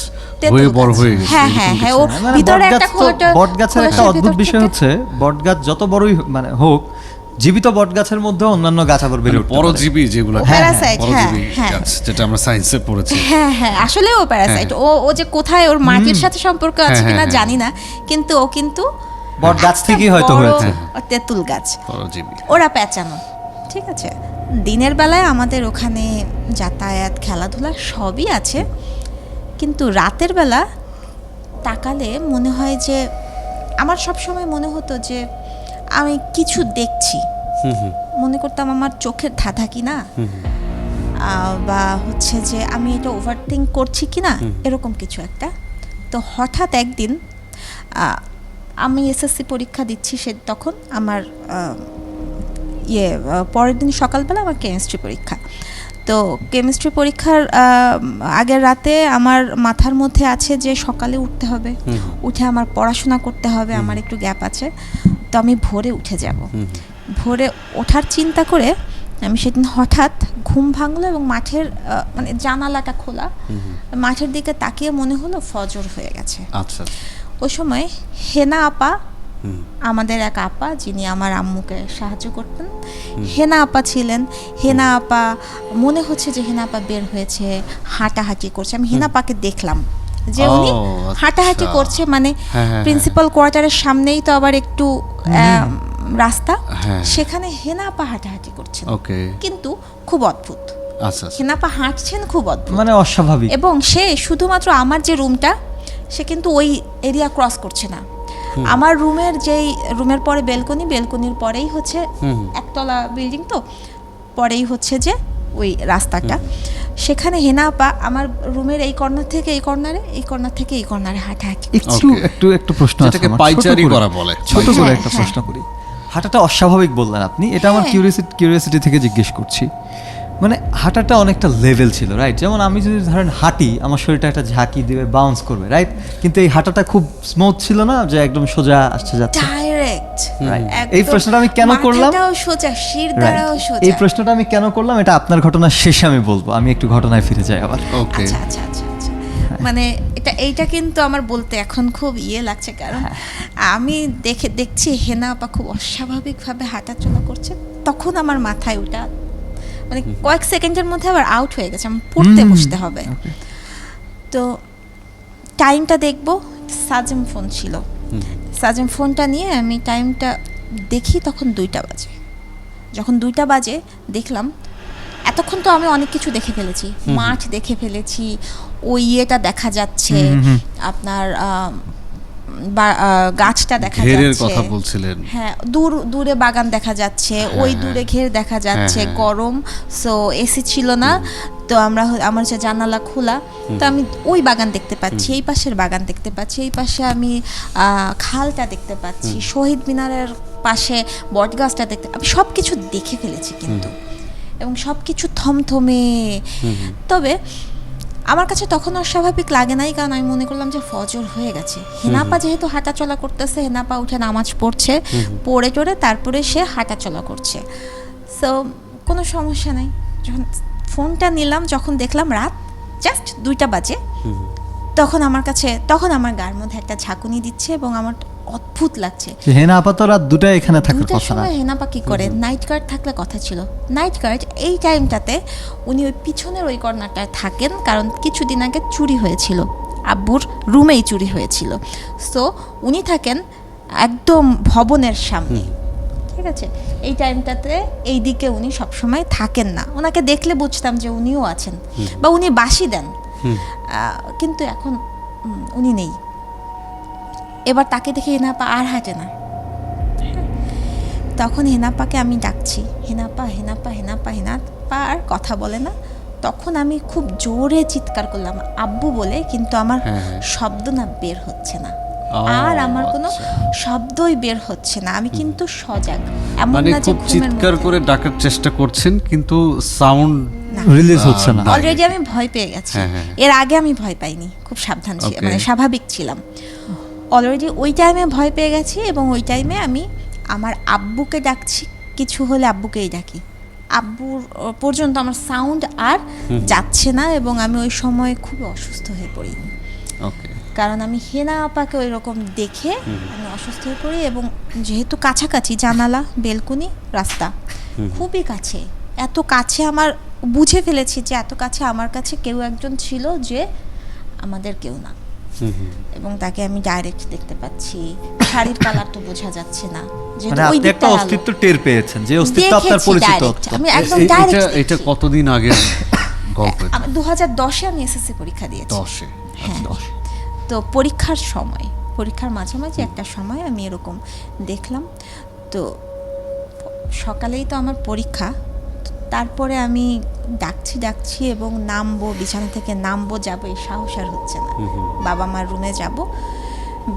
হয়ে বড় হয়ে গেছে। হ্যাঁ হ্যাঁ হ্যাঁ, ও ভিতরে একটা খোলাটা। বট গাছের একটা অদ্ভুত বিষয় হচ্ছে, বট গাছ যত বড়ই মানে হোক, জীবিত বট গাছের মধ্যে অন্যান্য গাছ আবার বের হতে পারে, পরজীবী যেগুলো, পরজীবী গাছ, যেটা আমরা সায়েন্সে পড়েছি। হ্যাঁ হ্যাঁ, আসলে ও প্যারাসাইট। ও যে কোথায় ওর মাটির সাথে সম্পর্ক আছে কিনা জানি না, কিন্তু ও কিন্তু বট গাছ থেকেই হয়তো হয়েছে। তেঁতুল গাছ, পরজীবী, ওরা পেঁচানো। ঠিক আছে, দিনের বেলায় আমাদের ওখানে যাতায়াত, খেলাধুলা সবই আছে, কিন্তু রাতের বেলা তাকালে মনে হয় যে, আমার সবসময় মনে হতো যে আমি কিছু দেখছি, মনে করতাম আমার চোখের ধাঁধা কি না, বা হচ্ছে যে আমি এটা ওভারথিঙ্ক করছি কি না, এরকম কিছু একটা। তো হঠাৎ একদিন আমি এসএসসি পরীক্ষা দিচ্ছি, তখন আমার পরের দিন সকালবেলা আমার কেমিস্ট্রি পরীক্ষা। তো কেমিস্ট্রি পরীক্ষার আগের রাতে আমার মাথার মধ্যে আছে যে সকালে উঠতে হবে, উঠে আমার পড়াশোনা করতে হবে, আমার একটু গ্যাপ আছে, তো আমি ভোরে উঠে যাব। ভোরে ওঠার চিন্তা করে আমি সেদিন হঠাৎ ঘুম ভাঙলো এবং মাঠের মানে জানালাটা খোলা, মাঠের দিকে তাকিয়ে মনে হলো ফজর হয়ে গেছে। আচ্ছা, ওই সময় হেনা আপা, আমাদের এক আপা যিনি আমার আম্মুকে সাহায্য করতেন, হেনা আপা ছিলেন। হেনা আপা, মনে হচ্ছে যে হেনা আপা বের হয়েছে, হাঁটাহাঁটি করছে। আমি হেনা আপাকে দেখলাম যে উনি হাঁটাহাঁটি করছে, মানে প্রিন্সিপাল কোয়ার্টারের সামনেই তো আবার একটু রাস্তা, সেখানে হেনা আপা হাঁটাহাঁটি করছেন, কিন্তু খুব অদ্ভুত। হেনা আপা হাঁটছেন খুব অদ্ভুত, মানে অস্বাভাবিক, এবং সে শুধুমাত্র আমার যে রুমটা, সে কিন্তু ওই এরিয়া ক্রস করছে না। আমার রুমের পরে বেলকনির পরেই হচ্ছে একতলা বিল্ডিং, তো পরেই হচ্ছে যে ওই রাস্তাটা, সেখানে হেনা আপা আমার রুমের এই কর্নার থেকে এই কর্নারে, এই কর্নার থেকে এই কর্নারে হাঁটাহাঁটি। একটু প্রশ্ন আছে, পাইচারি করা বলে, ছোট করে একটা প্রশ্ন করি। হাঁটাটা অস্বাভাবিক বললেন আপনি, এটা আমার কিউরিওসিটি থেকে জিজ্ঞেস করছি। মানে হাঁটাটা অনেকটা লেভেল ছিল, রাইট? যেমন আমি যদি ধরেন হাঁটি, আমার শরীরটা একটা ঝাঁকি দিবে, বাউন্স করবে, রাইট? কিন্তু এই হাঁটাটা খুব স্মুথ ছিল না, যে একদম সোজা আসছে যাচ্ছে, ডাইরেক্ট। এই প্রশ্নটা আমি কেন করলাম, সোজা শির দ্বারাও সোজা, এই প্রশ্নটা আমি কেন করলাম, এটা আপনার ঘটনা শেষে আমি বলবো। আমি একটু ঘটনায় ফিরে যাই আবার। আচ্ছা আচ্ছা আচ্ছা আচ্ছা, মানে এইটা কিন্তু আমার বলতে এখন খুব লাগছে, কারণ আমি দেখছি হেনা আপা খুব অস্বাভাবিকভাবে হাঁটাচলা করছে। তখন আমার মাথায় ওটা মানে কয়েক সেকেন্ডের মধ্যে আবার আউট হয়ে গেছে, আমার পড়তে বসতে হবে। তো টাইমটা দেখবো, সাজেম ফোন ছিল, সাজেম ফোনটা নিয়ে আমি টাইমটা দেখি, তখন 2টা বাজে। যখন 2টা বাজে দেখলাম, এতক্ষণ তো আমি অনেক কিছু দেখে ফেলেছি, মাঠ দেখে ফেলেছি, ওই ইয়েটা দেখা যাচ্ছে আপনার গাছটা দেখা ঘেরের যাচ্ছে, কথা বলছিলেন। হ্যাঁ দূরে বাগান দেখা যাচ্ছে, ওই দূরে ঘের দেখা যাচ্ছে, গরম, সো এসি ছিল না, তো আমার হচ্ছে জানালা খোলা, তো আমি ওই বাগান দেখতে পাচ্ছি, এই পাশের বাগান দেখতে পাচ্ছি, এই পাশে আমি খালটা দেখতে পাচ্ছি, শহীদ মিনারের পাশে বট গাছটা দেখতে, আমি সব কিছু দেখে ফেলেছি কিন্তু, এবং সব কিছু থমথমে। তবে আমার কাছে তখন অস্বাভাবিক লাগে নাই, কারণ আমি মনে করলাম যে ফজর হয়ে গেছে। হেনাপা যেহেতু হাঁটাচলা করতেছে, হেনাপা উঠে নামাজ পড়ছে, পড়ে টোড়ে তারপরে সে হাঁটাচলা করছে, সো কোনো সমস্যা নাই। যখন ফোনটা নিলাম, যখন দেখলাম রাত জাস্ট 2টা বাজে, তখন আমার গায়ের মধ্যে একটা ঝাঁকুনি দিচ্ছে এবং আমার অদ্ভুত লাগছে। হেনা আপাতত রাত 2টায় এখানে থাকার 2টার কথা না। সময় হেনাপা কি করে? নাইট গার্ড থাকলে কথা ছিল। নাইট গার্ড এই টাইমটাতে উনি ওই পিছনের ওই কর্নারটায় থাকেন, কারণ কিছুদিন আগে চুরি হয়েছিল, আব্বুর রুমেই চুরি হয়েছিল, সো উনি থাকেন একদম ভবনের সামনে, ঠিক আছে? এই টাইমটাতে এই দিকে উনি সবসময় থাকেন না, ওনাকে দেখলে বুঝতাম যে উনিও আছেন বা উনি বাঁশি দেন, কিন্তু এখন উনি নেই। এবার তাকে দেখে হেনাপা আর হাঁটে না। তখন হেনাপাকে আমি ডাকছি, হেনাপা হেনাপা হেনাপা, হেনাপা আর কথা বলে না। তখন আমি খুব জোরে চিৎকার করলাম আব্বু বলে, কিন্তু আমার শব্দ না বের হচ্ছে না, আর আমার কোনো শব্দই বের হচ্ছে না। আমি কিন্তু সজাগ, এমন মানে না যে খুব চিৎকার করে ডাকার চেষ্টা করছেন, কিন্তু সাউন্ড রিলিজ হচ্ছে না। অলরেডি আমি ভয় পেয়ে গেছি। এর আগে আমি ভয় পাইনি, খুব সাবধান ছিলাম, মানে স্বাভাবিক ছিলাম। অলরেডি ওই টাইমে ভয় পেয়ে গেছি, এবং ওই টাইমে আমি আমার আব্বুকে ডাকছি, কিছু হলে আব্বুকেই ডাকি। আব্বুর পর্যন্ত আমার সাউন্ড আর যাচ্ছে না, এবং আমি ওই সময় খুব অসুস্থ হয়ে পড়ি, কারণ আমি হেনা আপাকে ওই রকম দেখে আমি অসুস্থ হয়ে পড়ি। এবং যেহেতু কাছাকাছি জানালা, বেলকুনি, রাস্তা খুবই কাছে, এত কাছে আমার বুঝে ফেলেছি যে এত কাছে আমার কাছে কেউ একজন ছিল যে আমাদের কেউ না, এবং তাকে আমি ডাইরেক্ট দেখতে পাচ্ছি। শাড়ির কালার তো বোঝা যাচ্ছে না, মানে আপনি একটা অস্তিত্ব টের পেয়েছেন, যে অস্তিত্ব আপনার পরিচিত। আমি একদম ডাইরেক্ট। এটা কতদিন আগে গল্প? 2010-এ আমি এসএসসি পরীক্ষা দিয়েছি। 10-এ? হ্যাঁ, তো পরীক্ষার মাঝামাঝি একটা সময় আমি এরকম দেখলাম। তো সকালেই তো আমার পরীক্ষা, তারপরে আমি ডাকছি এবং নামবো, বিছানা থেকে নামবো, যাবো, এই সাহস আর হচ্ছে না। বাবা মার রুমে যাব,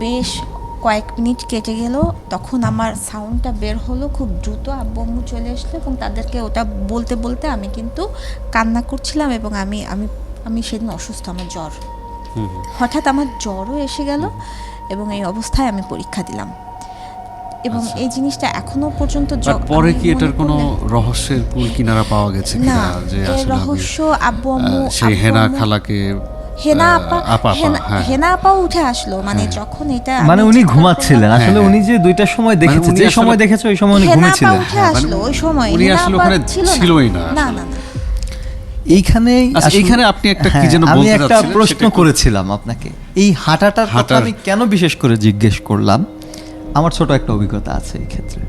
বেশ কয়েক মিনিট কেটে গেল, তখন আমার সাউন্ডটা বের হলো খুব দ্রুত। আব্বু আম্মু চলে আসলো এবং তাদেরকে ওটা বলতে বলতে আমি কিন্তু কান্না করছিলাম, এবং আমি সেদিন অসুস্থ, আমার জ্বর, হঠাৎ আমার জ্বরও এসে গেল, এবং এই অবস্থায় আমি পরীক্ষা দিলাম। এবং এই জিনিসটা এখনো পর্যন্ত পরে কি এটার কোনো রহস্যের কুল কিনারা পাওয়া গেছে কিনা, যে আসলে রহস্য আব্বু আম্মু, সেই হেনা খালাকে, হেনা আপাও উঠে আসলো, মানে যখন এটা মানে উনি ঘুমাচ্ছিলেন আসলে, উনি যে 2টার সময় দেখেছে, যে সময় দেখেছে ওই সময় উনি ঘুমিয়েছিলেন। উঠে আসলো ওই সময়, উনি আসলে ওখানে ছিলই না। না না না, এইখানে আপনি একটা কি যেন আমি বলতে একটা যাচ্ছিলেন, প্রশ্ন করেছিলাম আপনাকে। এই হাঁটাটার কথা আমি কেন বিশেষ করে জিজ্ঞেস করলাম, আমার ছোট একটা অভিজ্ঞতা আছে এই ক্ষেত্রে।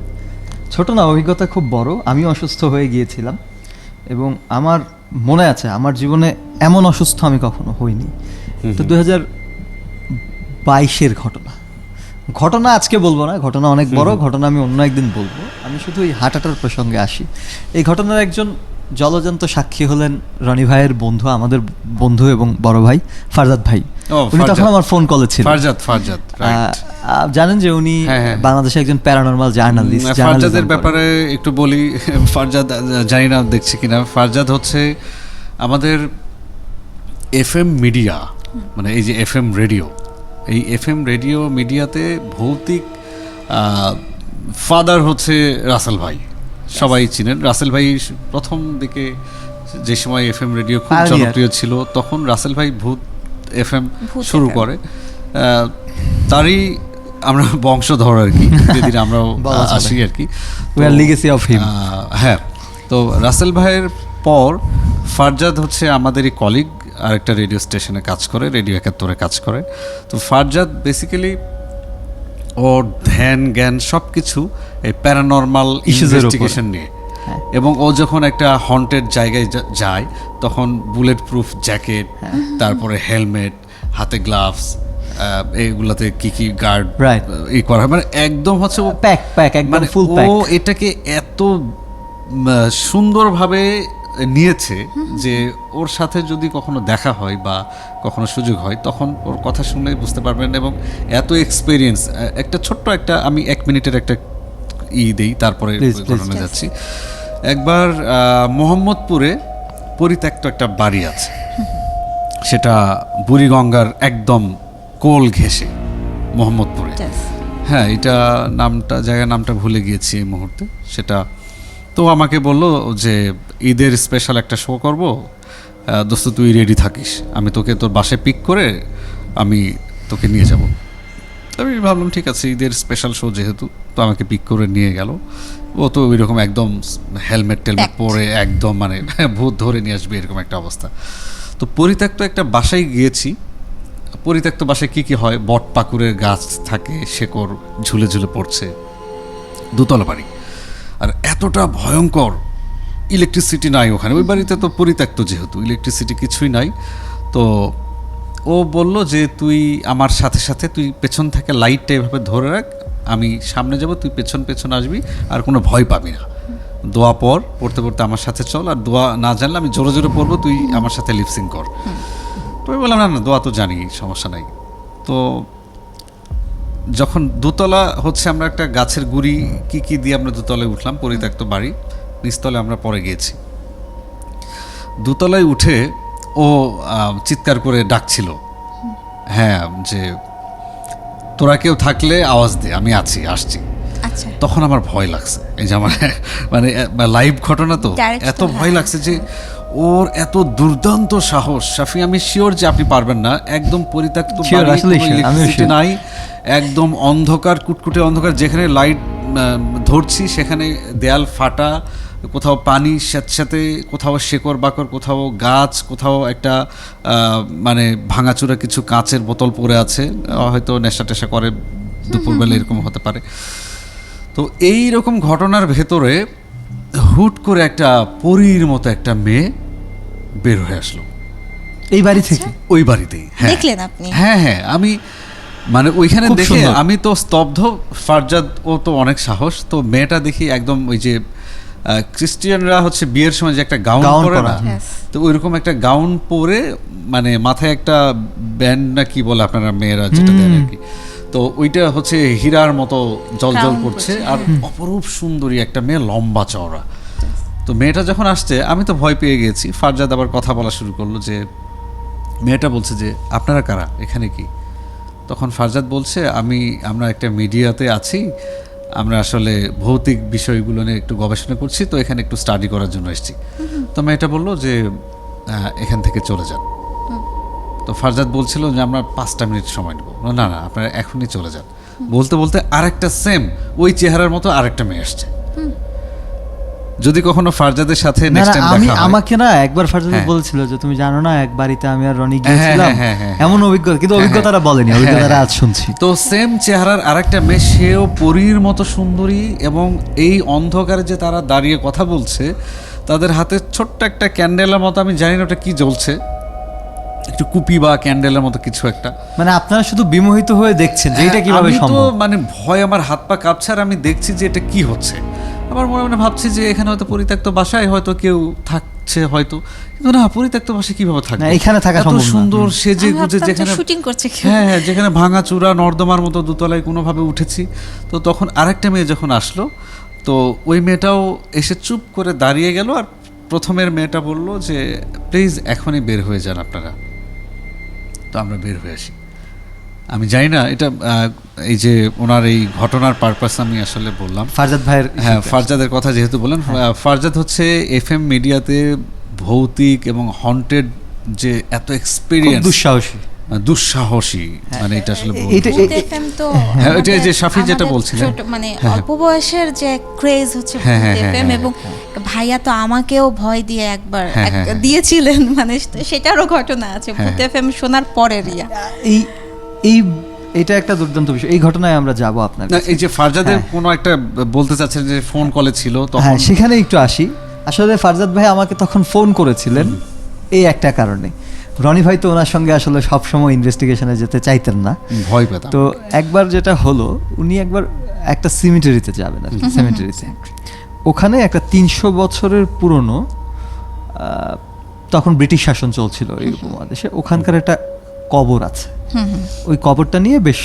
ছোট না, অভিজ্ঞতা খুব বড়। আমি অসুস্থ হয়ে গিয়েছিলাম, এবং আমার মনে আছে আমার জীবনে এমন অসুস্থ আমি কখনো হইনি। তো 2022-এর ঘটনা আজকে বলবো না, ঘটনা অনেক বড়, ঘটনা আমি অন্য একদিন বলবো। আমি শুধু এই হাঁটাটার প্রসঙ্গে আসি। এই ঘটনার একজন জলজান্ত সাক্ষী হলেন রনি ভাইয়ের বন্ধু, আমাদের বন্ধু এবং বড় ভাই ফারজাদ ভাই। উনি তখন আমার ফোন কলে ছিলেন। ফারজাদ জানেন যে উনি বাংলাদেশে একজন প্যারানরমাল জার্নালিস্ট। ফারজাদের ব্যাপারে একটু বলি। ফারজাদ, জানি না দেখছি কিনা, ফারজাদ হচ্ছে আমাদের এফএম মিডিয়া, মানে এই যে এফএম রেডিও, এই এফএম রেডিও মিডিয়াতে ভৌতিক ফাদার হচ্ছে রাসেল ভাই। সবাই চিনেন রাসেল ভাই। প্রথম দিকে যে সময় এফএম রেডিও খুব জনপ্রিয় ছিল, তখন রাসেল ভাই ভূত এফএম শুরু করে। তারই আমরা বংশধর আর কি, যেদিন আমরাও আসি আর কি। হ্যাঁ, তো রাসেল ভাইয়ের পর ফারজাদ হচ্ছে আমাদেরই কলিগ, আরেকটা রেডিও স্টেশনে কাজ করে, রেডিও 71-এ কাজ করে। তো ফারজাদ বেসিক্যালি ওর ধ্যান জ্ঞান সব কিছু এই প্যারানরমাল ইনভেস্টিগেশন নিয়ে। এবং ও যখন একটা হন্টেড জায়গায় যায়, তখন বুলেট প্রুফ জ্যাকেট, তারপরে হেলমেট, হাতে গ্লাভস, এইগুলাতে কি কি গার্ড Right. ই করা হয়, মানে একদম হচ্ছে ও প্যাক একদম মানে ফুল প্যাক। ও এটাকে এত সুন্দরভাবে নিয়েছে যে ওর সাথে যদি কখনো দেখা হয় বা কখনো সুযোগ হয় তখন ওর কথা শুনলে বুঝতে পারবেন। এবং এত এক্সপিরিয়েন্স, একটা ছোট্ট একটা আমি 1 মিনিটের একটা দেই, তারপরে Please, please. ঘটনা যাচ্ছি। একবার মোহাম্মদপুরে পরিত্যক্ত একটা বাড়ি আছে, সেটা বুড়িগঙ্গার একদম কোল ঘেঁষে মোহাম্মদপুরে। Yes. হ্যাঁ, এটা জায়গার নামটা ভুলে গিয়েছি এই মুহূর্তে। সেটা তো আমাকে বললো যে ঈদের স্পেশাল একটা শো করব, দোস্ত তুই রেডি থাকিস, আমি তোকে তোর বাসায় পিক করে আমি তোকে নিয়ে যাব। আমি ভাবলাম ঠিক আছে, ঈদের স্পেশাল শো যেহেতু, তো আমাকে পিক করে নিয়ে গেল। ও তো ওইরকম একদম হেলমেট টেলমেট পরে একদম মানে ভূত ধরে নিয়ে আসবে এরকম একটা অবস্থা। তো পরিত্যক্ত একটা বাসায় গিয়েছি। পরিত্যক্ত বাসায় কি কি হয়, বট পাকুরের গাছ থাকে, শেকড় ঝুলে ঝুলে পড়ছে, দোতলা বাড়ি, আর এতটা ভয়ঙ্কর, ইলেকট্রিসিটি নাই ওখানে। ওই বাড়িতে তো পরিত্যক্ত যেহেতু, ইলেকট্রিসিটি কিছুই নাই। তো ও বলল যে তুই আমার সাথে সাথে তুই পেছন থেকে লাইটটা এভাবে ধরে রাখ, আমি সামনে যাব, তুই পেছন পেছন আসবি, আর কোনো ভয় পাবি না। দোয়া পড়তে পড়তে আমার সাথে চল, আর দোয়া না জানলে আমি জোরে জোরে পড়বো, তুই আমার সাথে লিপসিং কর। তো আমি বললাম না না, দোয়া তো জানি, সমস্যা নাই। তো যখন দোতলা হচ্ছে, আমরা একটা গাছের গুড়ি কি কি দিয়ে আমরা দোতলায় উঠলাম, পরিত্যক্ত বাড়ি, নিচতলে আমরা পরে গিয়েছি। দোতলায় উঠে ও চিৎকার করে ডাকছিল, হ্যাঁ, যে তোরা কেউ থাকলে আওয়াজ দে, আমি আছি, আসছি। আচ্ছা, তখন আমার ভয় লাগছে, এই যে আমার মানে লাইভ ঘটনা তো, Direct এত তো, ভয় হ্যাঁ। লাগছে যে ওর এত দুর্দান্ত সাহস। শাফি, আমি শিওর যে আপনি পারবেন না, একদম পরিত্যক্ত Sure, বাড়ি, আসলেই কোনো sure, আমিও electricity sure. নাই, একদম অন্ধকার, কুটকুটে অন্ধকার, যেখানে লাইট ধরছি সেখানে দেয়াল ফাটা, কোথাও পানি স্যাঁতস্যাঁতে, কোথাও শেকড় বাকড়, কোথাও গাছ, কোথাও একটা মানে ভাঙাচুরা কিছু কাঁচের বোতল পড়ে আছে, হয়তো নেশা টেশা করে দুপুরবেলা, এরকম হতে পারে। তো এই রকম ঘটনার ভেতরে হুট করে একটা পরীর মতো একটা মেয়ে বের হয়ে আসলো এই বাড়ি থেকে। ওই বাড়িতেই। হ্যাঁ, দেখলেন আপনি? হ্যাঁ হ্যাঁ, আমি মানে ওইখানে খুব দেখে সুন্দর। আমি তো স্তব্ধ। ফারজাদ ও তো অনেক সাহস, তো মেয়েটা দেখি একদম ওই যে খ্রিস্টিয়ানরা হচ্ছে বিয়ের সময় যে একটা গাউন Gown পরে পরা, না, Yes. তো ওইরকম একটা গাউন পরে, মানে মাথায় একটা ব্যান্ড না কি বলে আপনারা মেয়েরা যেটা দেন আর কি, তো ওইটা হচ্ছে হীরার মতো জল জল Crown করছে, করছে, আর অপরূপ সুন্দরী একটা মেয়ে, লম্বা চওড়া। তো মেয়েটা যখন আসছে আমি তো ভয় পেয়ে গেছি। ফারজাদ আবার কথা বলা শুরু করলো, যে মেয়েটা বলছে যে আপনারা কারা, এখানে কি? তখন ফারজাদ বলছে আমরা একটা মিডিয়াতে আছি, আমরা আসলে ভৌতিক বিষয়গুলো নিয়ে একটু গবেষণা করছি, তো এখানে একটু স্টাডি করার জন্য এসেছি। তো মেয়েটা বললো যে এখান থেকে চলে যান। তো ফারজাদ বলছিল যে আমরা 5টা মিনিট সময় নেব। না না, আপনারা এখনই চলে যান। বলতে বলতে আরেকটা সেম ওই চেহারার মতো আরেকটা মেয়ে আসছে। যদি কখনো ফারজাদের সাথে না নেক্সট না, টাইম আমি দেখা হয়, আমাকে না একবার ফারজাদ হ্যাঁ। বলেছিল যে তুমি জানো না, এক বাড়িতে আমি আর রনি গিয়েছিলাম, হ্যাঁ, হ্যাঁ, এমন অভিজ্ঞতা, কিন্তু হ্যাঁ, অভিজ্ঞতাটা বলেনি, হ্যাঁ, অভিজ্ঞতাটা হ্যাঁ। আজ শুনছি। তো সেম চেহারার আরেকটা মেয়ে, সেও পরীর মতো সুন্দরী, এবং এই অন্ধকারে যে তারা দাঁড়িয়ে কথা বলছে, তাদের হাতে ছোট্ট একটা ক্যান্ডেলের মতো, আমি জানি না ওটা কি জ্বলছে, একটু কুপি বা ক্যান্ডেলের মতো কিছু একটা। মানে আপনারা শুধু বিমোহিত হয়ে দেখছেন যে এটা কিভাবে আমি তো সম্ভব। মানে ভয়, আমার হাত পা কাঁপছে, আর আমি দেখছি যে এটা কি হচ্ছে। আমার মনে মনে ভাবছি যে এখানে হয়তো পরিত্যক্ত বাসায় হয়তো কেউ থাকছে হয়তো, কিন্তু না, পরিত্যক্ত বাসায় কিভাবে থাকবে? না, এখানে থাকা এত সম্ভব না। সুন্দর সেজে গুজে, যেখানে শুটিং করছে কেউ। হ্যাঁ হ্যাঁ, যেখানে ভাঙাচুরা নর্দমার মতো দোতলায় কোনোভাবে উঠেছি। তো তখন আরেকটা মেয়ে যখন আসলো, তো ওই মেয়েটাও এসে চুপ করে দাঁড়িয়ে গেল, আর প্রথমের মেয়েটা বলল যে প্লিজ এখনই বের হয়ে যান আপনারা। তো আমরা বের হয়ে আসি। আমি জানি না এটা এই যে ওনার এই ঘটনার পারপাস আমি আসলে বললাম ফারজাদ ভাইয়ের, হ্যাঁ, ফারজাদের কথা যেহেতু বলেন, ফারজাদ হচ্ছে FM মিডিয়াতে ভৌতিক এবং হন্টেড যে এত খুব এক্সপিরিয়েন্স, দুঃসাহসী। দুঃসাহসী, মানে এটা আসলে বলবো। এটা- ভূত FM তো হ্যাঁ, ওইটা এই যে আমাদের- শাফি যেটা আমাদের বলছিলেন। ছোট মানে হ্যাঁ, অল্প বয়সের যে ক্রেজ হচ্ছে হ্যাঁ, হ্যাঁ, ভূত হ্যাঁ, FM, হ্যাঁ, এবং ভাইয়া তো আমাকেও ভয় দিয়ে একবার হ্যাঁ, হ্যাঁ, হ্যাঁ। দিয়েছিলেন, মানে সেটারও ঘটনা আছে হ্যাঁ, ভূত FM শোনার পরে রিয়া। এই এই এটা একটা দুর্দান্ত বিষয়, এই ঘটনায় আমরা যাব আপনার না, কাছে। এই যে ফারজাদের হ্যাঁ। কোনো একটা বলতে চাচ্ছেন যে ফোন কলে ছিল তখন, হ্যাঁ, সেখানে একটু আসি। আসলে ফারজাদ ভাই আমাকে তখন ফোন করেছিলেন এই একটা কারণে। রনি ভাই তো ওনার সঙ্গে আসলে সবসময় ইনভেস্টিগেশনে যেতে চাইতেন না, ভয় পেতাম। তো একবার যেটা হলো, উনি একবার একটা সিমিটারিতে যাবেন আর কি, সিমিটারিতে ওখানে একটা 300 বছরের পুরনো, তখন ব্রিটিশ শাসন চলছিল এই উপমহাদেশে, ওখানকার একটা কবর আছে। ওই কবরটা নিয়ে বেশ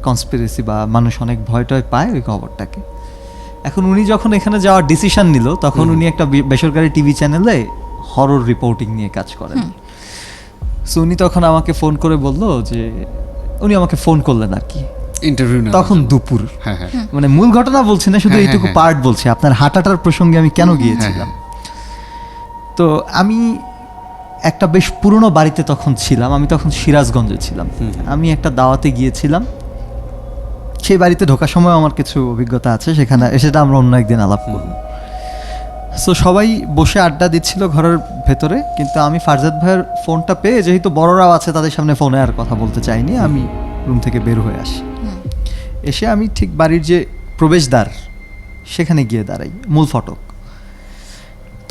কনস্পিরেসি বা মানুষ অনেক ভয় টয় পায় ওই কবরটাকে। এখন উনি যখন এখানে যাওয়ার ডিসিশন নিল, তখন উনি একটা বেসরকারি টিভি চ্যানেলে হরর রিপোর্টিং নিয়ে কাজ করেন। সো উনি তখন আমাকে ফোন করে বলল যে, উনি আমাকে ফোন করলেন আর কি, ইন্টারভিউ তখন দুপুর, হ্যাঁ হ্যাঁ মানে মূল ঘটনা বলছি না, শুধু হ্যাঁ, এইটুকু হ্যাঁ, পার্ট বলছি, আপনার হাঁটাটার প্রসঙ্গে আমি কেন গিয়েছিলাম। তো আমি একটা বেশ পুরনো বাড়িতে তখন ছিলাম, আমি তখন সিরাজগঞ্জে ছিলাম। আমি একটা দাওয়াতে গিয়েছিলাম, সেই বাড়িতে ঢোকার সময় আমার কিছু অভিজ্ঞতা আছে, সেখানে সেটা আমরা অন্য একদিন আলাপ করব। সো সবাই বসে আড্ডা দিচ্ছিল ঘরের ভেতরে, কিন্তু আমি ফারজাদ ভাইয়ের ফোনটা পেয়ে, যেহেতু বড়রাও আছে তাদের সামনে ফোনে আর কথা বলতে চাইনি, আমি রুম থেকে বের হয়ে আসি। এসে আমি ঠিক বাড়ির যে প্রবেশদ্বার সেখানে গিয়ে দাঁড়াই, মূল ফটক।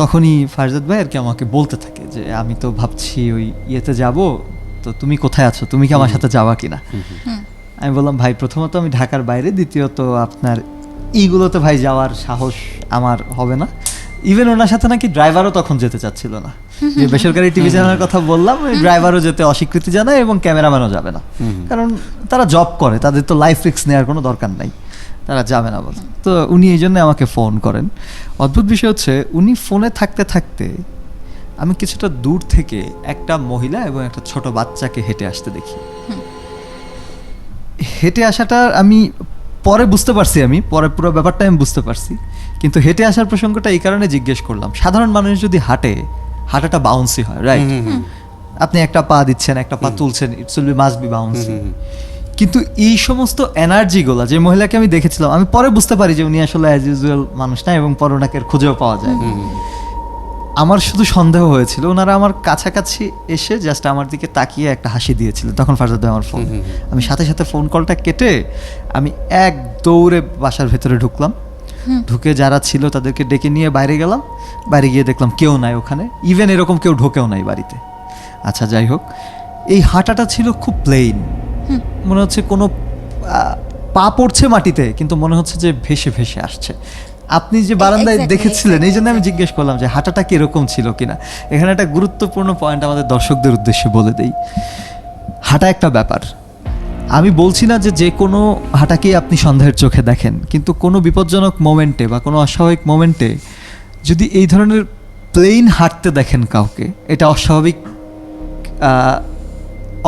তখনই ফারজাদ ভাই আর কি আমাকে বলতে থাকে যে, আমি তো ভাবছি ওই ইয়েতে যাব, তো তুমি কোথায় আছো, তুমি কি আমার সাথে যাওয়া কিনা। আমি বললাম, ভাই প্রথমত আমি ঢাকার বাইরে, দ্বিতীয়ত আপনার এইগুলোতে ভাই যাওয়ার সাহস আমার হবে না। ইভেন ওনার সাথে নাকি ড্রাইভারও তখন যেতে চাচ্ছিল না, যে বেসরকারি টিভি চ্যানেলের কথা বললাম, ওই ড্রাইভারও যেতে অস্বীকৃতি জানায় এবং ক্যামেরাম্যানও যাবে না, কারণ তারা জব করে, তাদের তো লাইফ রিস্ক নেওয়ার কোনো দরকার নাই, তারা যাবে না বলে। তো উনি এই জন্য আমাকে ফোন করেন। অদ্ভুত বিষয় হচ্ছে, উনি ফোনে থাকতে থাকতে আমি কিছুটা দূর থেকে একটা মহিলা এবং একটা ছোট বাচ্চাকে হেঁটে আসতে দেখি। হেঁটে আসাটা আমি পরে বুঝতে পারছি, আমি পরে পুরো ব্যাপারটা আমি বুঝতে পারছি, কিন্তু হেঁটে আসার প্রসঙ্গটা এই কারণে জিজ্ঞেস করলাম, সাধারণ মানুষ যদি হাঁটে, হাঁটাটা বাউন্সি হয়, রাইট? আপনি একটা পা দিচ্ছেন, একটা পা তুলছেন, it's will be must be bouncy. কিন্তু এই সমস্ত এনার্জিগুলো যে মহিলাকে আমি দেখেছিলাম, আমি পরে বুঝতে পারি যে উনি আসলে অ্যাজ ইউজুয়াল মানুষ না, এবং পরে ওনাকে খুঁজেও পাওয়া যায়। আমার শুধু সন্দেহ হয়েছিল, ওনারা আমার কাছাকাছি এসে জাস্ট আমার দিকে তাকিয়ে একটা হাসি দিয়েছিল। তখন ফারজাদ ভাই আমার ফোন, আমি সাথে সাথে ফোন কলটা কেটে আমি এক দৌড়ে বাসার ভেতরে ঢুকলাম। ঢুকে যারা ছিল তাদেরকে ডেকে নিয়ে বাইরে গেলাম। বাইরে গিয়ে দেখলাম কেউ নাই ওখানে, ইভেন এরকম কেউ ঢোকেও নাই বাড়িতে। আচ্ছা, যাই হোক, এই হাঁটাটা ছিল খুব প্লেন, মনে হচ্ছে কোনো পা পড়ছে মাটিতে, কিন্তু মনে হচ্ছে যে ভেসে ভেসে আসছে। আপনি যে বারান্দায় দেখেছিলেন, এই জন্য আমি জিজ্ঞেস করলাম যে হাঁটাটা কিরকম ছিল কিনা। এখানে একটা গুরুত্বপূর্ণ পয়েন্ট আমাদের দর্শকদের উদ্দেশ্যে বলে দেই। হাঁটা একটা ব্যাপার, আমি বলছি না যে যে কোনো হাঁটাকেই আপনি সন্দেহের চোখে দেখেন, কিন্তু কোনো বিপজ্জনক মোমেন্টে বা কোনো অস্বাভাবিক মোমেন্টে যদি এই ধরনের প্লেন হাঁটতে দেখেন কাউকে, এটা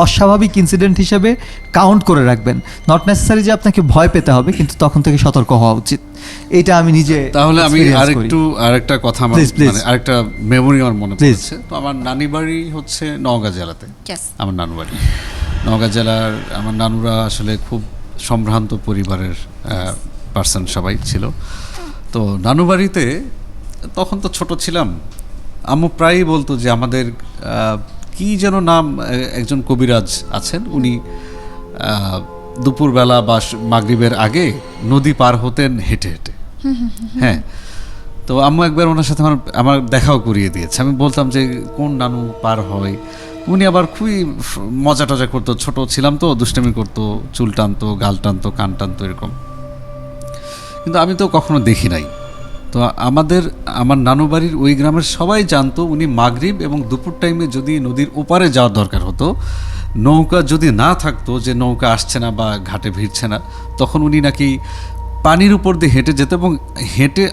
অস্বাভাবিক ইনসিডেন্ট হিসেবে কাউন্ট করে রাখবেন। নট নেসেসারি যে আপনাকে ভয় পেতে হবে, কিন্তু তখন থেকে সতর্ক হওয়া উচিত। এটা আমি নিজে, তাহলে আমি আরেকটা কথা, মানে আরেকটা মেমোরি আমার মনে পড়ছে। তো আমার নানি বাড়ি হচ্ছে নওগাঁ জেলাতে, আমার নানু বাড়ি নওগাঁ জেলার। আমার নানুরা আসলে খুব সম্ভ্রান্ত পরিবারের পার্সন সবাই ছিল। তো নানু বাড়িতে তখন তো ছোট ছিলাম, আম্মু প্রায়ই বলতো যে আমাদের কি যেন নাম, একজন কবিরাজ আছেন, উনি দুপুরবেলা বা মাগরিবের আগে নদী পার হতেন হেঁটে হেঁটে। হ্যাঁ, তো আম্মু একবার ওনার সাথে আমার দেখাও করিয়ে দিয়েছে। আমি বলতাম যে কোন নানু পার হয়, উনি আবার খুবই মজা টজা করতো, ছোট ছিলাম তো, দুষ্টামি করতো, চুল টানতো, গাল টানতো, কান টানতো, এরকম। কিন্তু আমি তো কখনো দেখি নাই। তো আমার নানু বাড়ির ওই গ্রামের সবাই জানতো, উনি মাগরিব এবং দুপুর টাইমে যদি নদীর ওপারে যাওয়ার দরকার হতো, নৌকা যদি না থাকতো, যে নৌকা আসছে না বা ঘাটে ভিড়ছে না, তখন উনি নাকি পানির উপর দিয়ে হেঁটে যেত। এবং